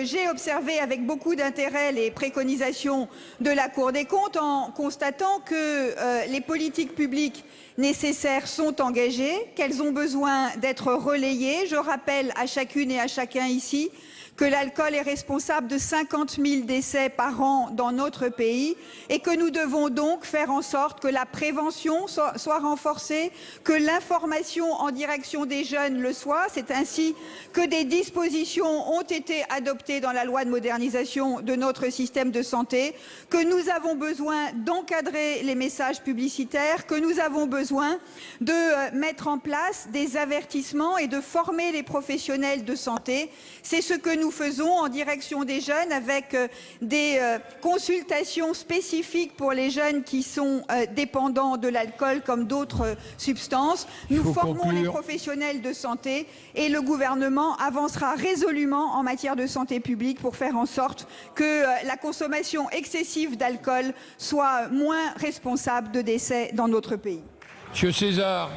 j'ai observé avec beaucoup d'intérêt les préconisations de la Cour des comptes en constatant que les politiques publiques nécessaires sont engagées, qu'elles ont besoin d'être relayées. Je rappelle à chacune et à chacun ici que l'alcool est responsable de 50 000 décès par an dans notre pays et que nous devons donc faire en sorte que la prévention soit renforcée, que l'information en direction des jeunes le soit. C'est ainsi que des dispositions ont été adoptées dans la loi de modernisation de notre système de santé, que nous avons besoin d'encadrer les messages publicitaires, que nous avons besoin de mettre en place des avertissements et de former les professionnels de santé. C'est ce que nous faisons en direction des jeunes avec des consultations spécifiques pour les jeunes qui sont dépendants de l'alcool comme d'autres substances. Nous formons les professionnels de santé et le gouvernement avancera résolument en matière de santé publique pour faire en sorte que la consommation excessive d'alcool soit moins responsable de décès dans notre pays.
Monsieur César.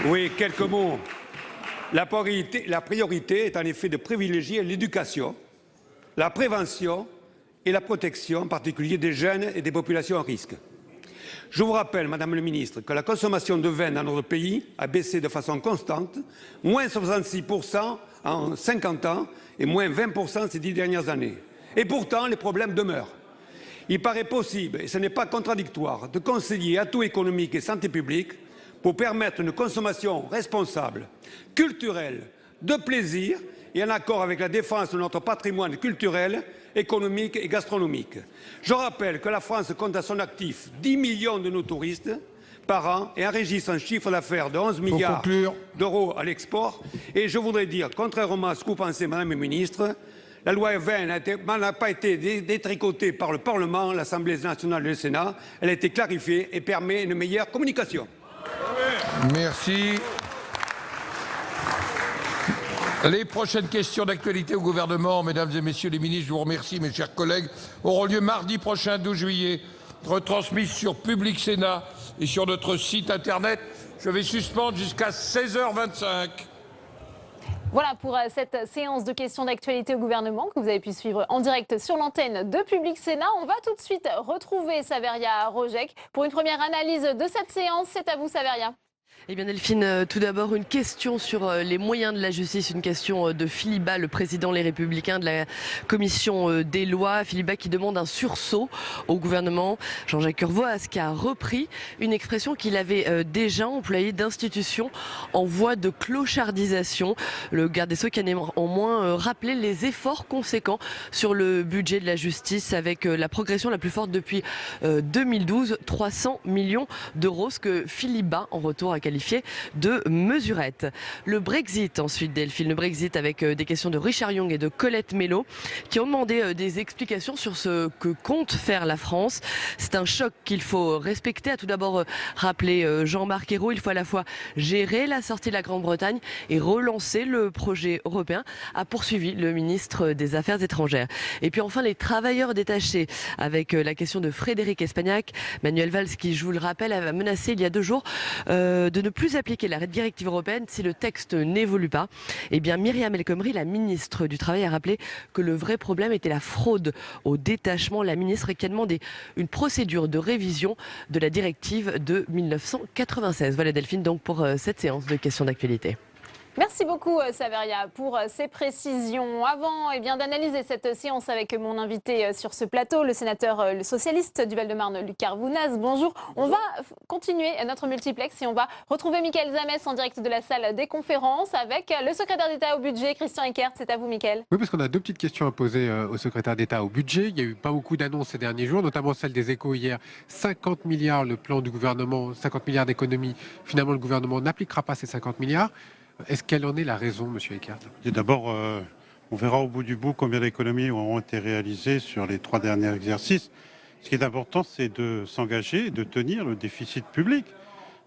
Oui, quelques mots. La priorité est en effet de privilégier l'éducation, la prévention et la protection, en particulier des jeunes et des populations à risque. Je vous rappelle, Madame le Ministre, que la consommation de vin dans notre pays a baissé de façon constante, moins 66% en 50 ans et moins 20% ces 10 dernières années. Et pourtant, les problèmes demeurent. Il paraît possible, et ce n'est pas contradictoire, de concilier atouts économiques et santé publique pour permettre une consommation responsable, culturelle, de plaisir et en accord avec la défense de notre patrimoine culturel, économique et gastronomique. Je rappelle que la France compte à son actif 10 millions de nos touristes par an et enregistre un chiffre d'affaires de 11 milliards d'euros à l'export. Et je voudrais dire, contrairement à ce que vous pensez, Madame la Ministre, la loi Evin n'a pas été détricotée par le Parlement, l'Assemblée nationale et le Sénat. Elle a été clarifiée et permet une meilleure communication.
Merci. Les prochaines questions d'actualité au gouvernement, mesdames et messieurs les ministres, je vous remercie, mes chers collègues, auront lieu mardi prochain, 12 juillet, retransmises sur Public Sénat et sur notre site internet. Je vais suspendre jusqu'à 16h25.
Voilà pour cette séance de questions d'actualité au gouvernement que vous avez pu suivre en direct sur l'antenne de Public Sénat. On va tout de suite retrouver Saveria Rojek pour une première analyse de cette séance. C'est à vous, Saveria.
Eh bien Delphine, tout d'abord une question sur les moyens de la justice, une question de Philippe Bas, le président Les Républicains de la commission des lois. Philippe Bas qui demande un sursaut au gouvernement. Jean-Jacques Urvoas qui a repris une expression qu'il avait déjà employée d'institution en voie de clochardisation. Le garde des Sceaux qui a néanmoins rappelé les efforts conséquents sur le budget de la justice avec la progression la plus forte depuis 2012, 300 millions d'euros, ce que Philippe Bas en retour a qualifié de mesurette. Le Brexit ensuite, Delphine, le Brexit avec des questions de Richard Young et de Colette Mello qui ont demandé des explications sur ce que compte faire la France. C'est un choc qu'il faut respecter. A tout d'abord rappelé Jean-Marc Ayrault, il faut à la fois gérer la sortie de la Grande-Bretagne et relancer le projet européen, a poursuivi le ministre des Affaires étrangères. Et puis enfin les travailleurs détachés avec la question de Frédéric Espagnac. Manuel Valls qui, je vous le rappelle, a menacé il y a 2 jours de ne plus appliquer la directive européenne si le texte n'évolue pas. Eh bien, Myriam El Khomri, la ministre du Travail, a rappelé que le vrai problème était la fraude au détachement. La ministre qui a demandé une procédure de révision de la directive de 1996. Voilà Delphine donc pour cette séance de questions d'actualité.
Merci beaucoup Saveria pour ces précisions. Avant d'analyser cette séance avec mon invité sur ce plateau, le sénateur le socialiste du Val-de-Marne, Luc Carvounas. Bonjour. On va continuer notre multiplex et on va retrouver Mickaël Zamès en direct de la salle des conférences avec le secrétaire d'État au budget, Christian Eckert. C'est à vous Mickaël.
Oui, parce qu'on a 2 petites questions à poser au secrétaire d'État au budget. Il n'y a eu pas beaucoup d'annonces ces derniers jours, notamment celle des Échos hier. 50 milliards, le plan du gouvernement, 50 milliards d'économies. Finalement, le gouvernement n'appliquera pas ces 50 milliards. Est-ce qu'elle en est la raison, M. Eckert?
D'abord, on verra au bout du bout combien d'économies auront été réalisées sur les 3 derniers exercices. Ce qui est important, c'est de s'engager et de tenir le déficit public.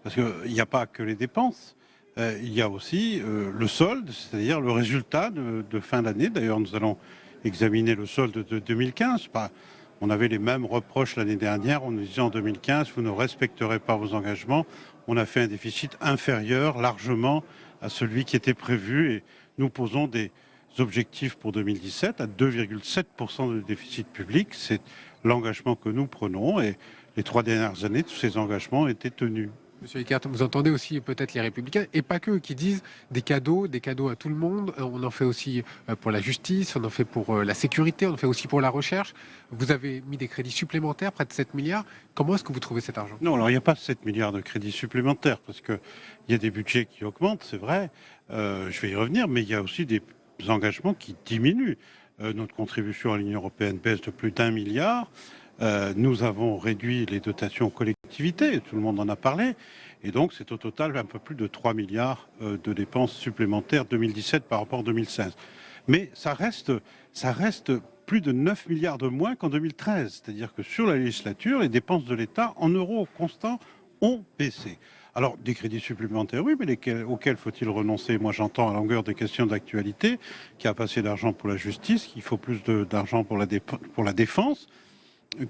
Parce qu'il n'y a pas que les dépenses, il y a aussi le solde, c'est-à-dire le résultat de fin d'année. D'ailleurs, nous allons examiner le solde de 2015. On avait les mêmes reproches l'année dernière. On nous disait en 2015, vous ne respecterez pas vos engagements. On a fait un déficit inférieur largement à celui qui était prévu et nous posons des objectifs pour 2017 à 2,7% de déficit public. C'est l'engagement que nous prenons et les 3 dernières années, tous ces engagements étaient tenus.
Monsieur Eckert, vous entendez aussi peut-être les Républicains, et pas que, qui disent des cadeaux à tout le monde. On en fait aussi pour la justice, on en fait pour la sécurité, on en fait aussi pour la recherche. Vous avez mis des crédits supplémentaires, près de 7 milliards. Comment est-ce que vous trouvez cet argent?
Non, alors il n'y a pas 7 milliards de crédits supplémentaires, parce qu'il y a des budgets qui augmentent, c'est vrai. Je vais y revenir, mais il y a aussi des engagements qui diminuent. Notre contribution à l'Union européenne baisse de plus d'1 milliard. Nous avons réduit les dotations aux collectivités, tout le monde en a parlé, et donc c'est au total un peu plus de 3 milliards de dépenses supplémentaires 2017 par rapport à 2016. Mais ça reste plus de 9 milliards de moins qu'en 2013, c'est-à-dire que sur la législature, les dépenses de l'État en euros constants ont baissé. Alors, des crédits supplémentaires, oui, mais auxquels faut-il renoncer? Moi, j'entends à longueur des questions d'actualité qu'il y a pas assez d'argent pour la justice, qu'il faut plus d'argent pour la défense,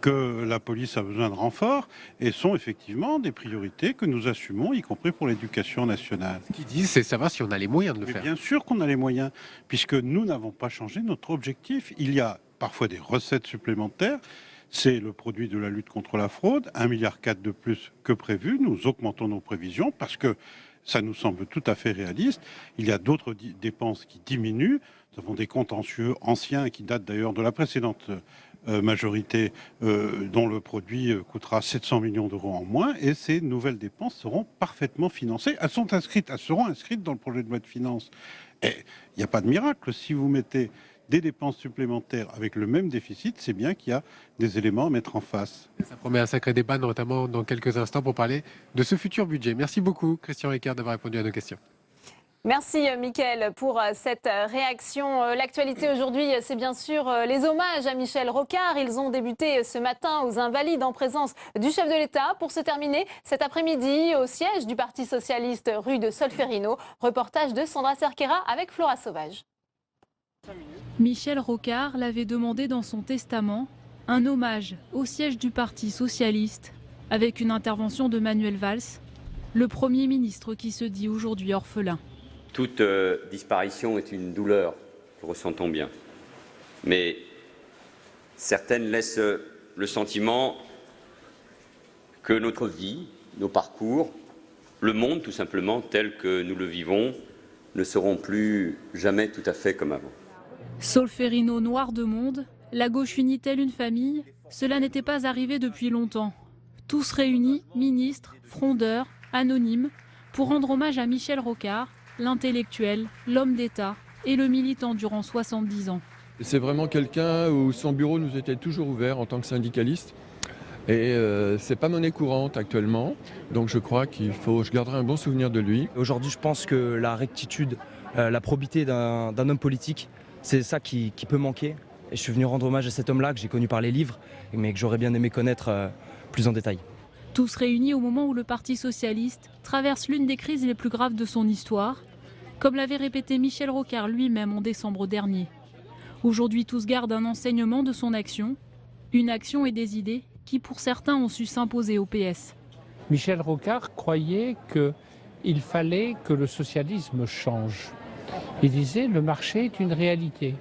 que la police a besoin de renforts, et sont effectivement des priorités que nous assumons, y compris pour l'éducation nationale.
Ce qu'ils disent, c'est savoir si on a les moyens de le faire.
Bien sûr qu'on a les moyens, puisque nous n'avons pas changé notre objectif. Il y a parfois des recettes supplémentaires. C'est le produit de la lutte contre la fraude, 1,4 milliard de plus que prévu. Nous augmentons nos prévisions parce que ça nous semble tout à fait réaliste. Il y a d'autres dépenses qui diminuent. Nous avons des contentieux anciens qui datent d'ailleurs de la précédente majorité dont le produit coûtera 700 millions d'euros en moins, et ces nouvelles dépenses seront parfaitement financées. Elles seront inscrites dans le projet de loi de finances. Et il n'y a pas de miracle. Si vous mettez des dépenses supplémentaires avec le même déficit, c'est bien qu'il y a des éléments à mettre en face.
Ça promet un sacré débat, notamment dans quelques instants, pour parler de ce futur budget. Merci beaucoup, Christian Eckert, d'avoir répondu à nos questions.
Merci Mickaël pour cette réaction. L'actualité aujourd'hui, c'est bien sûr les hommages à Michel Rocard. Ils ont débuté ce matin aux Invalides en présence du chef de l'État pour se terminer cet après-midi au siège du Parti socialiste rue de Solferino. Reportage de Sandra Cerquera avec Flora Sauvage.
Michel Rocard l'avait demandé dans son testament, un hommage au siège du Parti socialiste avec une intervention de Manuel Valls. Le Premier ministre qui se dit aujourd'hui orphelin.
Toute disparition est une douleur, nous ressentons bien. Mais certaines laissent le sentiment que notre vie, nos parcours, le monde tout simplement tel que nous le vivons, ne seront plus jamais tout à fait comme avant.
Solferino noir de monde, la gauche unit-elle une famille? Cela n'était pas arrivé depuis longtemps. Tous réunis, ministres, frondeurs, anonymes, pour rendre hommage à Michel Rocard, l'intellectuel, l'homme d'État et le militant durant 70 ans.
C'est vraiment quelqu'un où son bureau nous était toujours ouvert en tant que syndicaliste. Et c'est pas monnaie courante actuellement, donc je crois je garderai un bon souvenir de lui.
Aujourd'hui, je pense que la rectitude, la probité d'un homme politique, c'est ça qui peut manquer. Et je suis venu rendre hommage à cet homme-là que j'ai connu par les livres, mais que j'aurais bien aimé connaître plus en détail.
Tous réunis au moment où le Parti socialiste traverse l'une des crises les plus graves de son histoire, comme l'avait répété Michel Rocard lui-même en décembre dernier. Aujourd'hui, tous gardent un enseignement de son action, une action et des idées qui, pour certains, ont su s'imposer au PS.
Michel Rocard croyait qu'il fallait que le socialisme change. Il disait le marché est une réalité.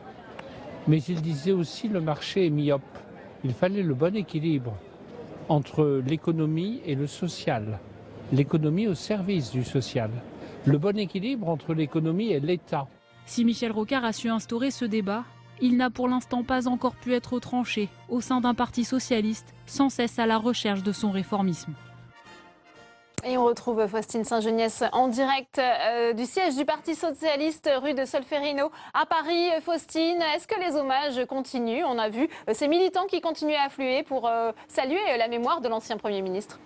Mais il disait aussi le marché est myope. Il fallait le bon équilibre entre l'économie et le social. L'économie au service du social. Le bon équilibre entre l'économie et l'État.
Si Michel Rocard a su instaurer ce débat, il n'a pour l'instant pas encore pu être tranché au sein d'un parti socialiste sans cesse à la recherche de son réformisme.
Et on retrouve Faustine Saint-Geniès en direct du siège du Parti socialiste rue de Solferino à Paris. Faustine, est-ce que les hommages continuent? On a vu ces militants qui continuent à affluer pour saluer la mémoire de l'ancien Premier ministre.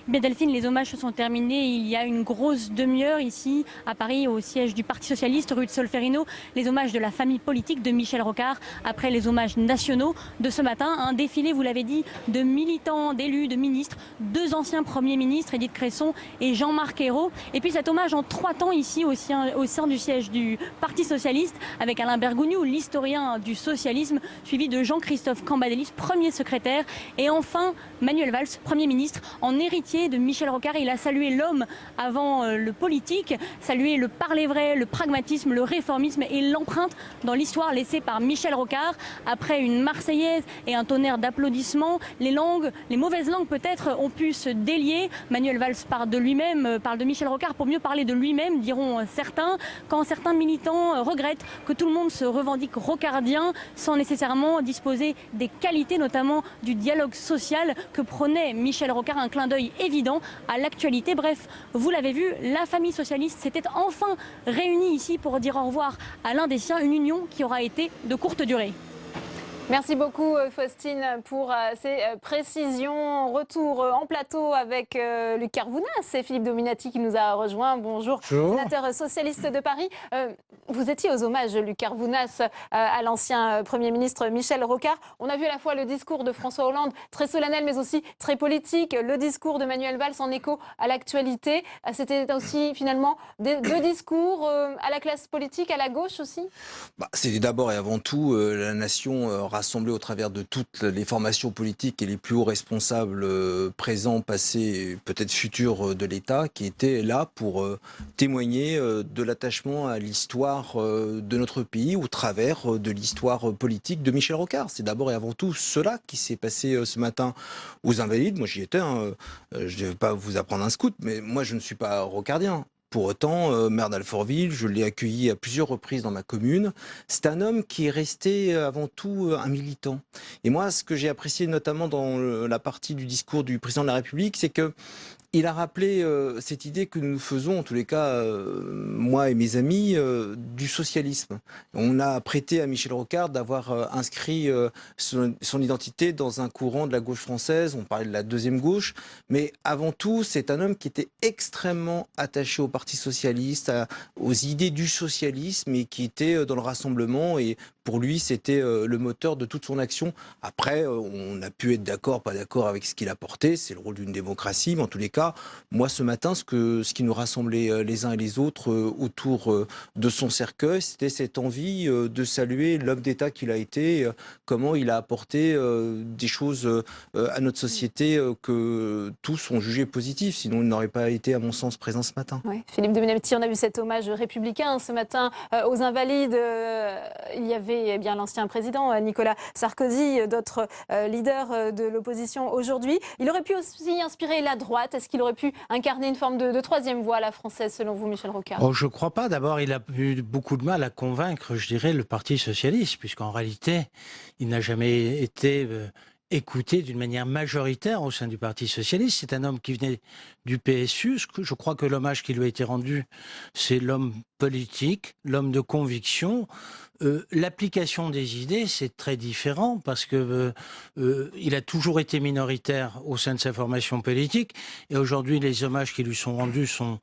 Bien Delphine, les hommages se sont terminés il y a une grosse demi-heure ici à Paris au siège du Parti socialiste rue de Solferino. Les hommages de la famille politique de Michel Rocard après les hommages nationaux de ce matin. Un défilé, vous l'avez dit, de militants, d'élus, de ministres, 2 anciens premiers ministres, Édith Cresson et Jean-Marc Ayrault. Et puis cet hommage en 3 temps ici au sein du siège du Parti socialiste avec Alain Bergogneau, l'historien du socialisme, suivi de Jean-Christophe Cambadélis, premier secrétaire, et enfin Manuel Valls, Premier ministre, en héritier de Michel Rocard. Il a salué l'homme avant le politique, salué le parler vrai, le pragmatisme, le réformisme et l'empreinte dans l'histoire laissée par Michel Rocard. Après une Marseillaise et un tonnerre d'applaudissements, les mauvaises langues peut-être ont pu se délier. Manuel Valls parle de lui-même, parle de Michel Rocard pour mieux parler de lui-même, diront certains, quand certains militants regrettent que tout le monde se revendique rocardien sans nécessairement disposer des qualités, notamment du dialogue social que prônait Michel Rocard, un clin d'œil évident à l'actualité. Bref, vous l'avez vu, la famille socialiste s'était enfin réunie ici pour dire au revoir à l'un des siens, une union qui aura été de courte durée.
Merci beaucoup Faustine pour ces précisions. Retour en plateau avec Luc Carvounas et Philippe Dominati qui nous a rejoint. Bonjour, sénateur socialiste de Paris. Vous étiez aux hommages, Luc Carvounas, à l'ancien Premier ministre Michel Rocard. On a vu à la fois le discours de François Hollande, très solennel mais aussi très politique, le discours de Manuel Valls en écho à l'actualité. C'était aussi finalement 2 discours à la classe politique, à la gauche aussi.
C'était d'abord et avant tout la nation rassemblés au travers de toutes les formations politiques et les plus hauts responsables présents, passés, peut-être futurs de l'État, qui étaient là pour témoigner de l'attachement à l'histoire de notre pays au travers de l'histoire politique de Michel Rocard. C'est d'abord et avant tout cela qui s'est passé ce matin aux Invalides. Moi j'y étais, je ne vais pas vous apprendre un scout, mais moi je ne suis pas rocardien. Pour autant, maire d'Alfortville, je l'ai accueilli à plusieurs reprises dans ma commune. C'est un homme qui est resté avant tout un militant. Et moi, ce que j'ai apprécié notamment dans la partie du discours du président de la République, c'est que il a rappelé cette idée que nous faisons, en tous les cas, moi et mes amis, du socialisme. On a prêté à Michel Rocard d'avoir inscrit son identité dans un courant de la gauche française. On parlait de la deuxième gauche. Mais avant tout, c'est un homme qui était extrêmement attaché au Parti socialiste, aux idées du socialisme et qui était dans le rassemblement et pour lui, c'était le moteur de toute son action. Après, on a pu être d'accord, pas d'accord avec ce qu'il a porté, c'est le rôle d'une démocratie, mais en tous les cas, moi ce matin, ce qui nous rassemblait les uns et les autres autour de son cercueil, c'était cette envie de saluer l'homme d'État qu'il a été, comment il a apporté des choses à notre société que tous ont jugé positives, sinon il n'aurait pas été, à mon sens, présent ce matin.
Oui. Philippe de Menabti, on a vu cet hommage républicain ce matin aux Invalides. Il y avait l'ancien président Nicolas Sarkozy, d'autres leaders de l'opposition aujourd'hui. Il aurait pu aussi inspirer la droite. Est-ce qu'il aurait pu incarner une forme de troisième voie à la française, selon vous, Michel Rocard?
Je ne crois pas. D'abord, il a eu beaucoup de mal à convaincre, je dirais, le Parti socialiste, puisqu'en réalité, il n'a jamais été écouté d'une manière majoritaire au sein du Parti socialiste. C'est un homme qui venait du PSU. Je crois que l'hommage qui lui a été rendu, c'est l'homme politique, l'homme de conviction. L'application des idées, c'est très différent parce que il a toujours été minoritaire au sein de sa formation politique et aujourd'hui les hommages qui lui sont rendus sont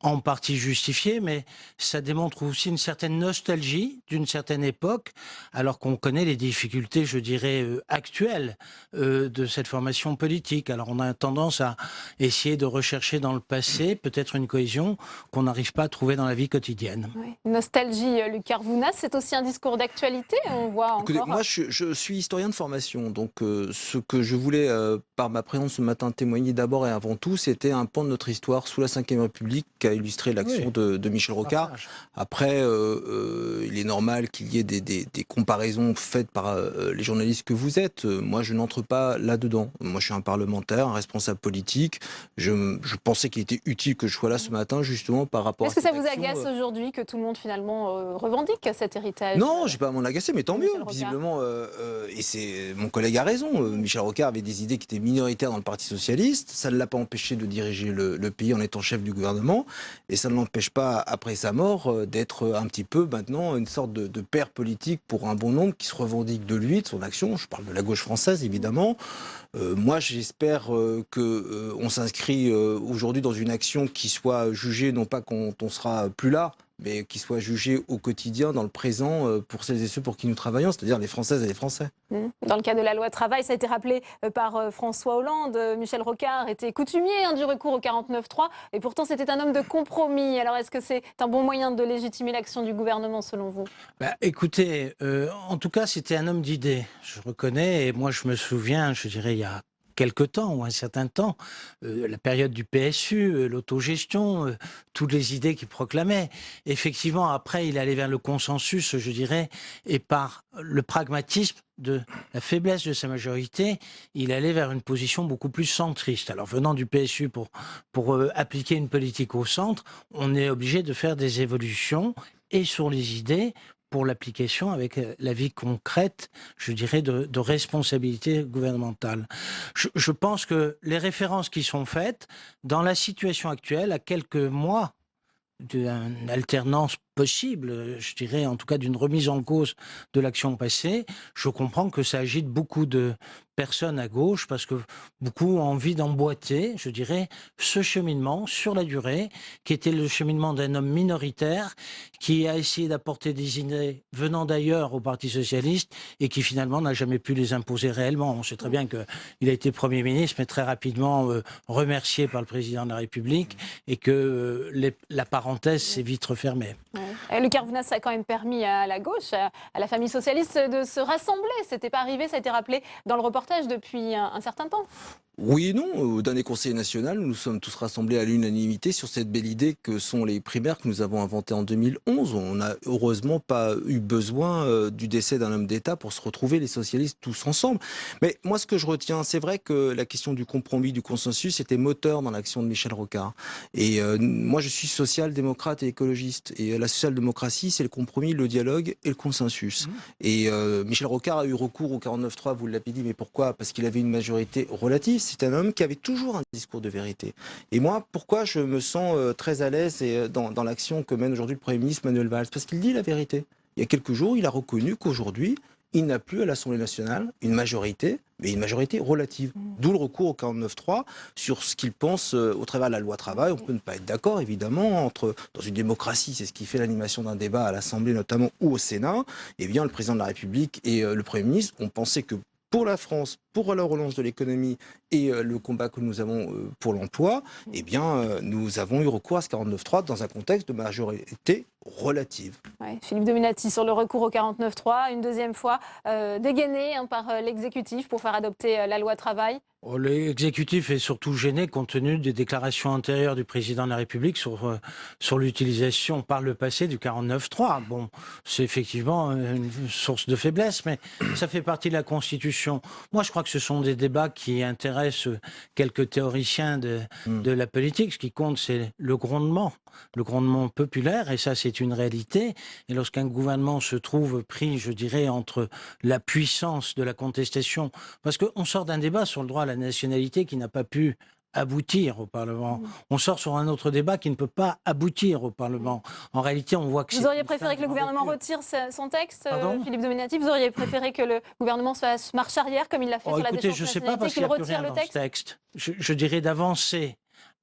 en partie justifiés, mais ça démontre aussi une certaine nostalgie d'une certaine époque, alors qu'on connaît les difficultés, je dirais, actuelles de cette formation politique. Alors on a tendance à essayer de rechercher dans le passé peut-être une cohésion qu'on n'arrive pas à trouver dans la vie quotidienne.
Oui. Nostalgie, Luc Arvounas, c'est aussi un discours d'actualité, on voit encore...
Écoutez, moi je suis historien de formation, donc ce que je voulais, par ma présence ce matin, témoigner d'abord et avant tout, c'était un pan de notre histoire sous la Ve République qu'a illustré l'action de Michel Rocard. Après, il est normal qu'il y ait des comparaisons faites par les journalistes que vous êtes. Moi, je n'entre pas là-dedans. Moi, je suis un parlementaire, un responsable politique. Je pensais qu'il était utile que je sois là ce matin, justement, par rapport à cette action.
Est-ce que ça vous agace aujourd'hui que tout le monde, finalement, revendique cet héritage?
Non, je n'ai pas à m'en agacer, mais tant mieux. Visiblement, et mon collègue a raison. Michel Rocard avait des idées qui étaient minoritaires dans le Parti socialiste. Ça ne l'a pas empêché de diriger le pays en étant chef du gouvernement. Et ça ne l'empêche pas, après sa mort, d'être un petit peu maintenant une sorte de père politique pour un bon nombre qui se revendique de lui, de son action. Je parle de la gauche française, évidemment. Moi, j'espère qu'on s'inscrit aujourd'hui dans une action qui soit jugée, non pas quand on sera plus là, mais qui soit jugée au quotidien, dans le présent, pour celles et ceux pour qui nous travaillons, c'est-à-dire les Françaises et les Français.
Dans le cas de la loi travail, ça a été rappelé par François Hollande. Michel Rocard était coutumier du recours au 49.3, et pourtant c'était un homme de compromis. Alors est-ce que c'est un bon moyen de légitimer l'action du gouvernement, selon vous?
Écoutez, en tout cas, c'était un homme d'idées, je reconnais, et moi je me souviens, je dirais, il y a quelque temps ou un certain temps, la période du PSU, l'autogestion, toutes les idées qu'il proclamait. Effectivement, après, il allait vers le consensus, je dirais, et par le pragmatisme de la faiblesse de sa majorité, il allait vers une position beaucoup plus centriste. Alors, venant du PSU pour appliquer une politique au centre, on est obligé de faire des évolutions et sur les idées, pour l'application avec la vie concrète, je dirais, de responsabilité gouvernementale. Je pense que les références qui sont faites, dans la situation actuelle, à quelques mois d'une alternance possible, je dirais en tout cas d'une remise en cause de l'action passée, je comprends que ça agite beaucoup de personnes à gauche parce que beaucoup ont envie d'emboîter, je dirais, ce cheminement sur la durée qui était le cheminement d'un homme minoritaire qui a essayé d'apporter des idées venant d'ailleurs au Parti socialiste et qui finalement n'a jamais pu les imposer réellement. On sait très bien qu'il a été Premier ministre mais très rapidement remercié par le Président de la République et que la parenthèse s'est vite refermée.
Ouais. Luc Arvounas, ça a quand même permis à la gauche, à la famille socialiste de se rassembler. C'était pas arrivé, ça a été rappelé dans le reportage depuis un certain temps.
Oui et non. Au dernier Conseil national, nous sommes tous rassemblés à l'unanimité sur cette belle idée que sont les primaires que nous avons inventées en 2011. On n'a heureusement pas eu besoin du décès d'un homme d'État pour se retrouver les socialistes tous ensemble. Mais moi, ce que je retiens, c'est vrai que la question du compromis, du consensus, était moteur dans l'action de Michel Rocard. Et moi, je suis social-démocrate et écologiste. Et la social-démocratie, c'est le compromis, le dialogue et le consensus. Et Michel Rocard a eu recours au 49.3, vous l'avez dit, mais pourquoi? Parce qu'il avait une majorité relative. C'est un homme qui avait toujours un discours de vérité. Et moi, pourquoi je me sens très à l'aise dans l'action que mène aujourd'hui le Premier ministre Manuel Valls? Parce qu'il dit la vérité. Il y a quelques jours, il a reconnu qu'aujourd'hui, il n'a plus à l'Assemblée nationale une majorité, mais une majorité relative. D'où le recours au 49.3 sur ce qu'il pense au travers de la loi travail. On peut ne pas être d'accord, évidemment, dans une démocratie, c'est ce qui fait l'animation d'un débat à l'Assemblée notamment ou au Sénat. Eh bien, le président de la République et le Premier ministre ont pensé que pour la France, pour la relance de l'économie et le combat que nous avons pour l'emploi, eh bien, nous avons eu recours à ce 49.3 dans un contexte de majorité relative.
Ouais, Philippe Dominati, sur le recours au 49.3, une deuxième fois dégainé par l'exécutif pour faire adopter la loi travail.
L'exécutif est surtout gêné compte tenu des déclarations antérieures du président de la République sur l'utilisation par le passé du 49.3. Bon, c'est effectivement une source de faiblesse, mais ça fait partie de la Constitution. Moi, je crois que ce sont des débats qui intéressent quelques théoriciens de la politique. Ce qui compte, c'est le grondement populaire, et ça, c'est une réalité. Et lorsqu'un gouvernement se trouve pris, je dirais, entre la puissance de la contestation, parce qu'on sort d'un débat sur le droit à la nationalité qui n'a pas pu aboutir au Parlement. On sort sur un autre débat qui ne peut pas aboutir au Parlement. En réalité, on voit que
Vous auriez préféré que le gouvernement retire son texte, Philippe Dominati? Vous auriez préféré que le gouvernement fasse marche arrière, comme il l'a fait sur la défense
je ne sais pas, parce qu'il n'y a plus rien dans ce texte. Je dirais d'avancer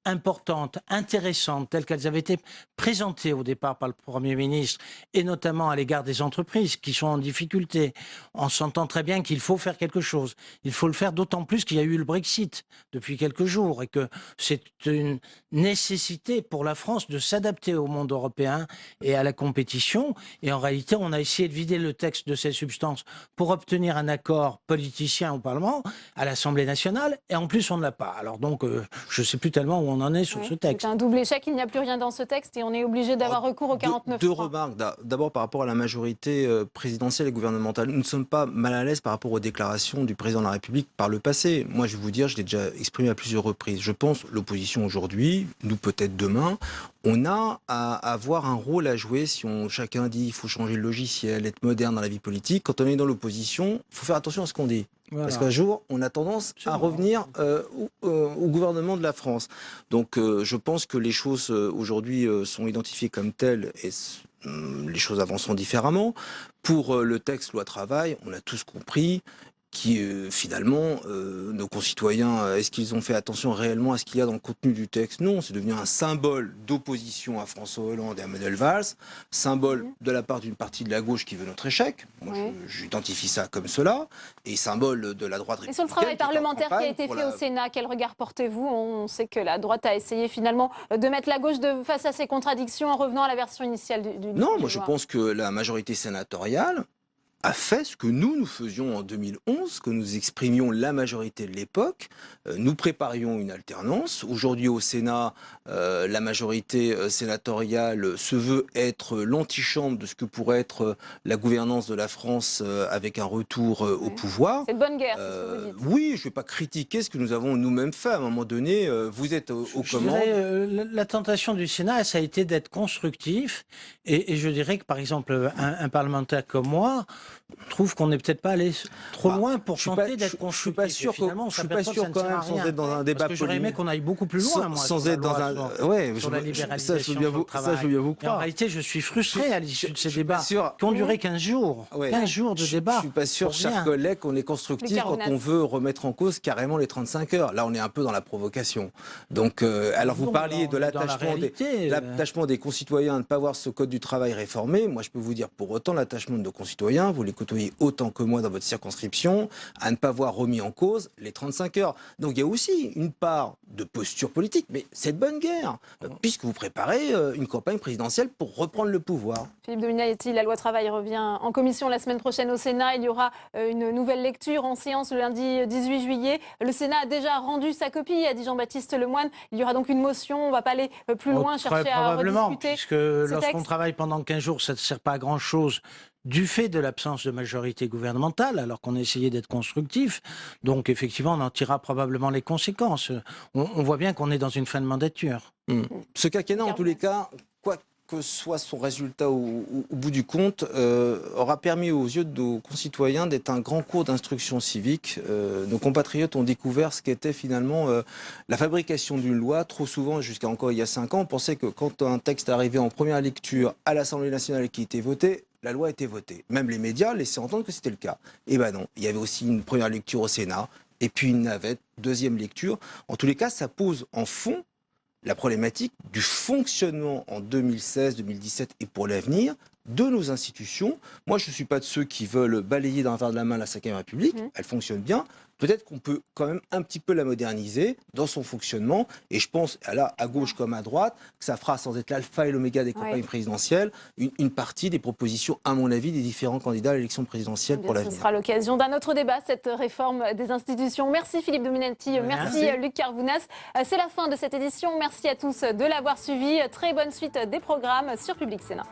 importantes, intéressantes, telles qu'elles avaient été présentées au départ par le Premier ministre, et notamment à l'égard des entreprises qui sont en difficulté, en sentant très bien qu'il faut faire quelque chose. Il faut le faire d'autant plus qu'il y a eu le Brexit depuis quelques jours, et que c'est une nécessité pour la France de s'adapter au monde européen et à la compétition. Et en réalité, on a essayé de vider le texte de ses substances pour obtenir un accord politicien au Parlement, à l'Assemblée nationale, et en plus on ne l'a pas. Alors donc, je ne sais plus tellement où on en est sur ce texte.
C'est un double échec, il n'y a plus rien dans ce texte et on est obligé d'avoir recours au 49.3.
Deux remarques. D'abord par rapport à la majorité présidentielle et gouvernementale. Nous ne sommes pas mal à l'aise par rapport aux déclarations du président de la République par le passé. Moi, je vais vous dire, je l'ai déjà exprimé à plusieurs reprises. Je pense l'opposition aujourd'hui, nous peut-être demain, on a à avoir un rôle à jouer si chacun dit qu'il faut changer le logiciel, être moderne dans la vie politique. Quand on est dans l'opposition, il faut faire attention à ce qu'on dit. Voilà. Parce qu'un jour, on a tendance à revenir au gouvernement de la France. Donc je pense que les choses aujourd'hui sont identifiées comme telles et les choses avanceront différemment. Pour le texte loi travail, on a tous compris qui finalement, nos concitoyens, est-ce qu'ils ont fait attention réellement à ce qu'il y a dans le contenu du texte? Non, c'est devenu un symbole d'opposition à François Hollande et à Manuel Valls, symbole de la part d'une partie de la gauche qui veut notre échec. Moi, j'identifie ça comme cela, et symbole de la droite républicaine.
Et sur le travail parlementaire qui a été fait au Sénat, quel regard portez-vous? On sait que la droite a essayé finalement de mettre la gauche face à ses contradictions en revenant à la version initiale du
Non, moi je pense que la majorité sénatoriale a fait ce que nous faisions en 2011, que nous exprimions la majorité de l'époque. Nous préparions une alternance. Aujourd'hui au Sénat, la majorité sénatoriale se veut être l'antichambre de ce que pourrait être la gouvernance de la France avec un retour au pouvoir.
C'est de bonne guerre, c'est ce que vous dites.
Oui, je ne vais pas critiquer ce que nous avons nous-mêmes fait. À un moment donné, vous êtes aux commandes.
La tentation du Sénat, ça a été d'être constructif. Et je dirais que, par exemple, un parlementaire comme moi trouve qu'on n'est peut-être pas allé trop loin pour tenter d'être constructif.
Je suis pas sûr quand même, sans être dans un débat
polémique. J'aurais aimé qu'on aille beaucoup plus loin, moi.
Sans être dans un...
sur la libéralisation
ça, je veux bien vous croire.
En réalité, je suis frustré à l'issue de ces débats qui ont duré 15 jours. 15 jours de débat.
Je ne suis pas sûr, chers collègues, qu'on est constructif quand on veut remettre en cause carrément les 35 heures. Là, on est un peu dans la provocation. Donc, alors vous parliez de l'attachement des concitoyens à ne pas voir ce code du travail réformé. Moi, je peux vous dire, pour autant, l'attachement de nos concitoyens, vous les côtoyez autant que moi dans votre circonscription, à ne pas voir remis en cause les 35 heures. Donc il y a aussi une part de posture politique, mais c'est de bonne guerre, puisque vous préparez une campagne présidentielle pour reprendre le pouvoir.
Philippe Dominati, la loi travail revient en commission la semaine prochaine au Sénat. Il y aura une nouvelle lecture en séance le lundi 18 juillet. Le Sénat a déjà rendu sa copie, a dit Jean-Baptiste Lemoyne. Il y aura donc une motion, on ne va pas aller plus loin, chercher à rediscuter.
Puisque lorsqu'on travaille pendant 15 jours, ça ne sert pas à grand-chose du fait de l'absence de majorité gouvernementale, alors qu'on a essayé d'être constructif. Donc, effectivement, on en tirera probablement les conséquences. On voit bien qu'on est dans une fin de mandature.
Ce quinquennat, en tous les cas, quoi que soit son résultat au bout du compte, aura permis aux yeux de nos concitoyens d'être un grand cours d'instruction civique. Nos compatriotes ont découvert ce qu'était finalement la fabrication d'une loi. Trop souvent, jusqu'à encore il y a 5 ans, on pensait que quand un texte arrivait en première lecture à l'Assemblée nationale et qui était voté, la loi a été votée. Même les médias laissaient entendre que c'était le cas. Eh ben non, il y avait aussi une première lecture au Sénat, et puis une navette, deuxième lecture. En tous les cas, ça pose en fond la problématique du fonctionnement en 2016, 2017 et pour l'avenir de nos institutions. Moi, je ne suis pas de ceux qui veulent balayer d'un revers de la main la Ve République. Elle fonctionne bien. Peut-être qu'on peut quand même un petit peu la moderniser dans son fonctionnement. Et je pense, là, à gauche comme à droite, que ça fera, sans être l'alpha et l'oméga des campagnes présidentielles, une partie des propositions, à mon avis, des différents candidats à l'élection présidentielle pour l'avenir.
Ce sera l'occasion d'un autre débat, cette réforme des institutions. Merci Philippe Dominati, merci Luc Carvounas. C'est la fin de cette édition. Merci à tous de l'avoir suivi. Très bonne suite des programmes sur Public Sénat.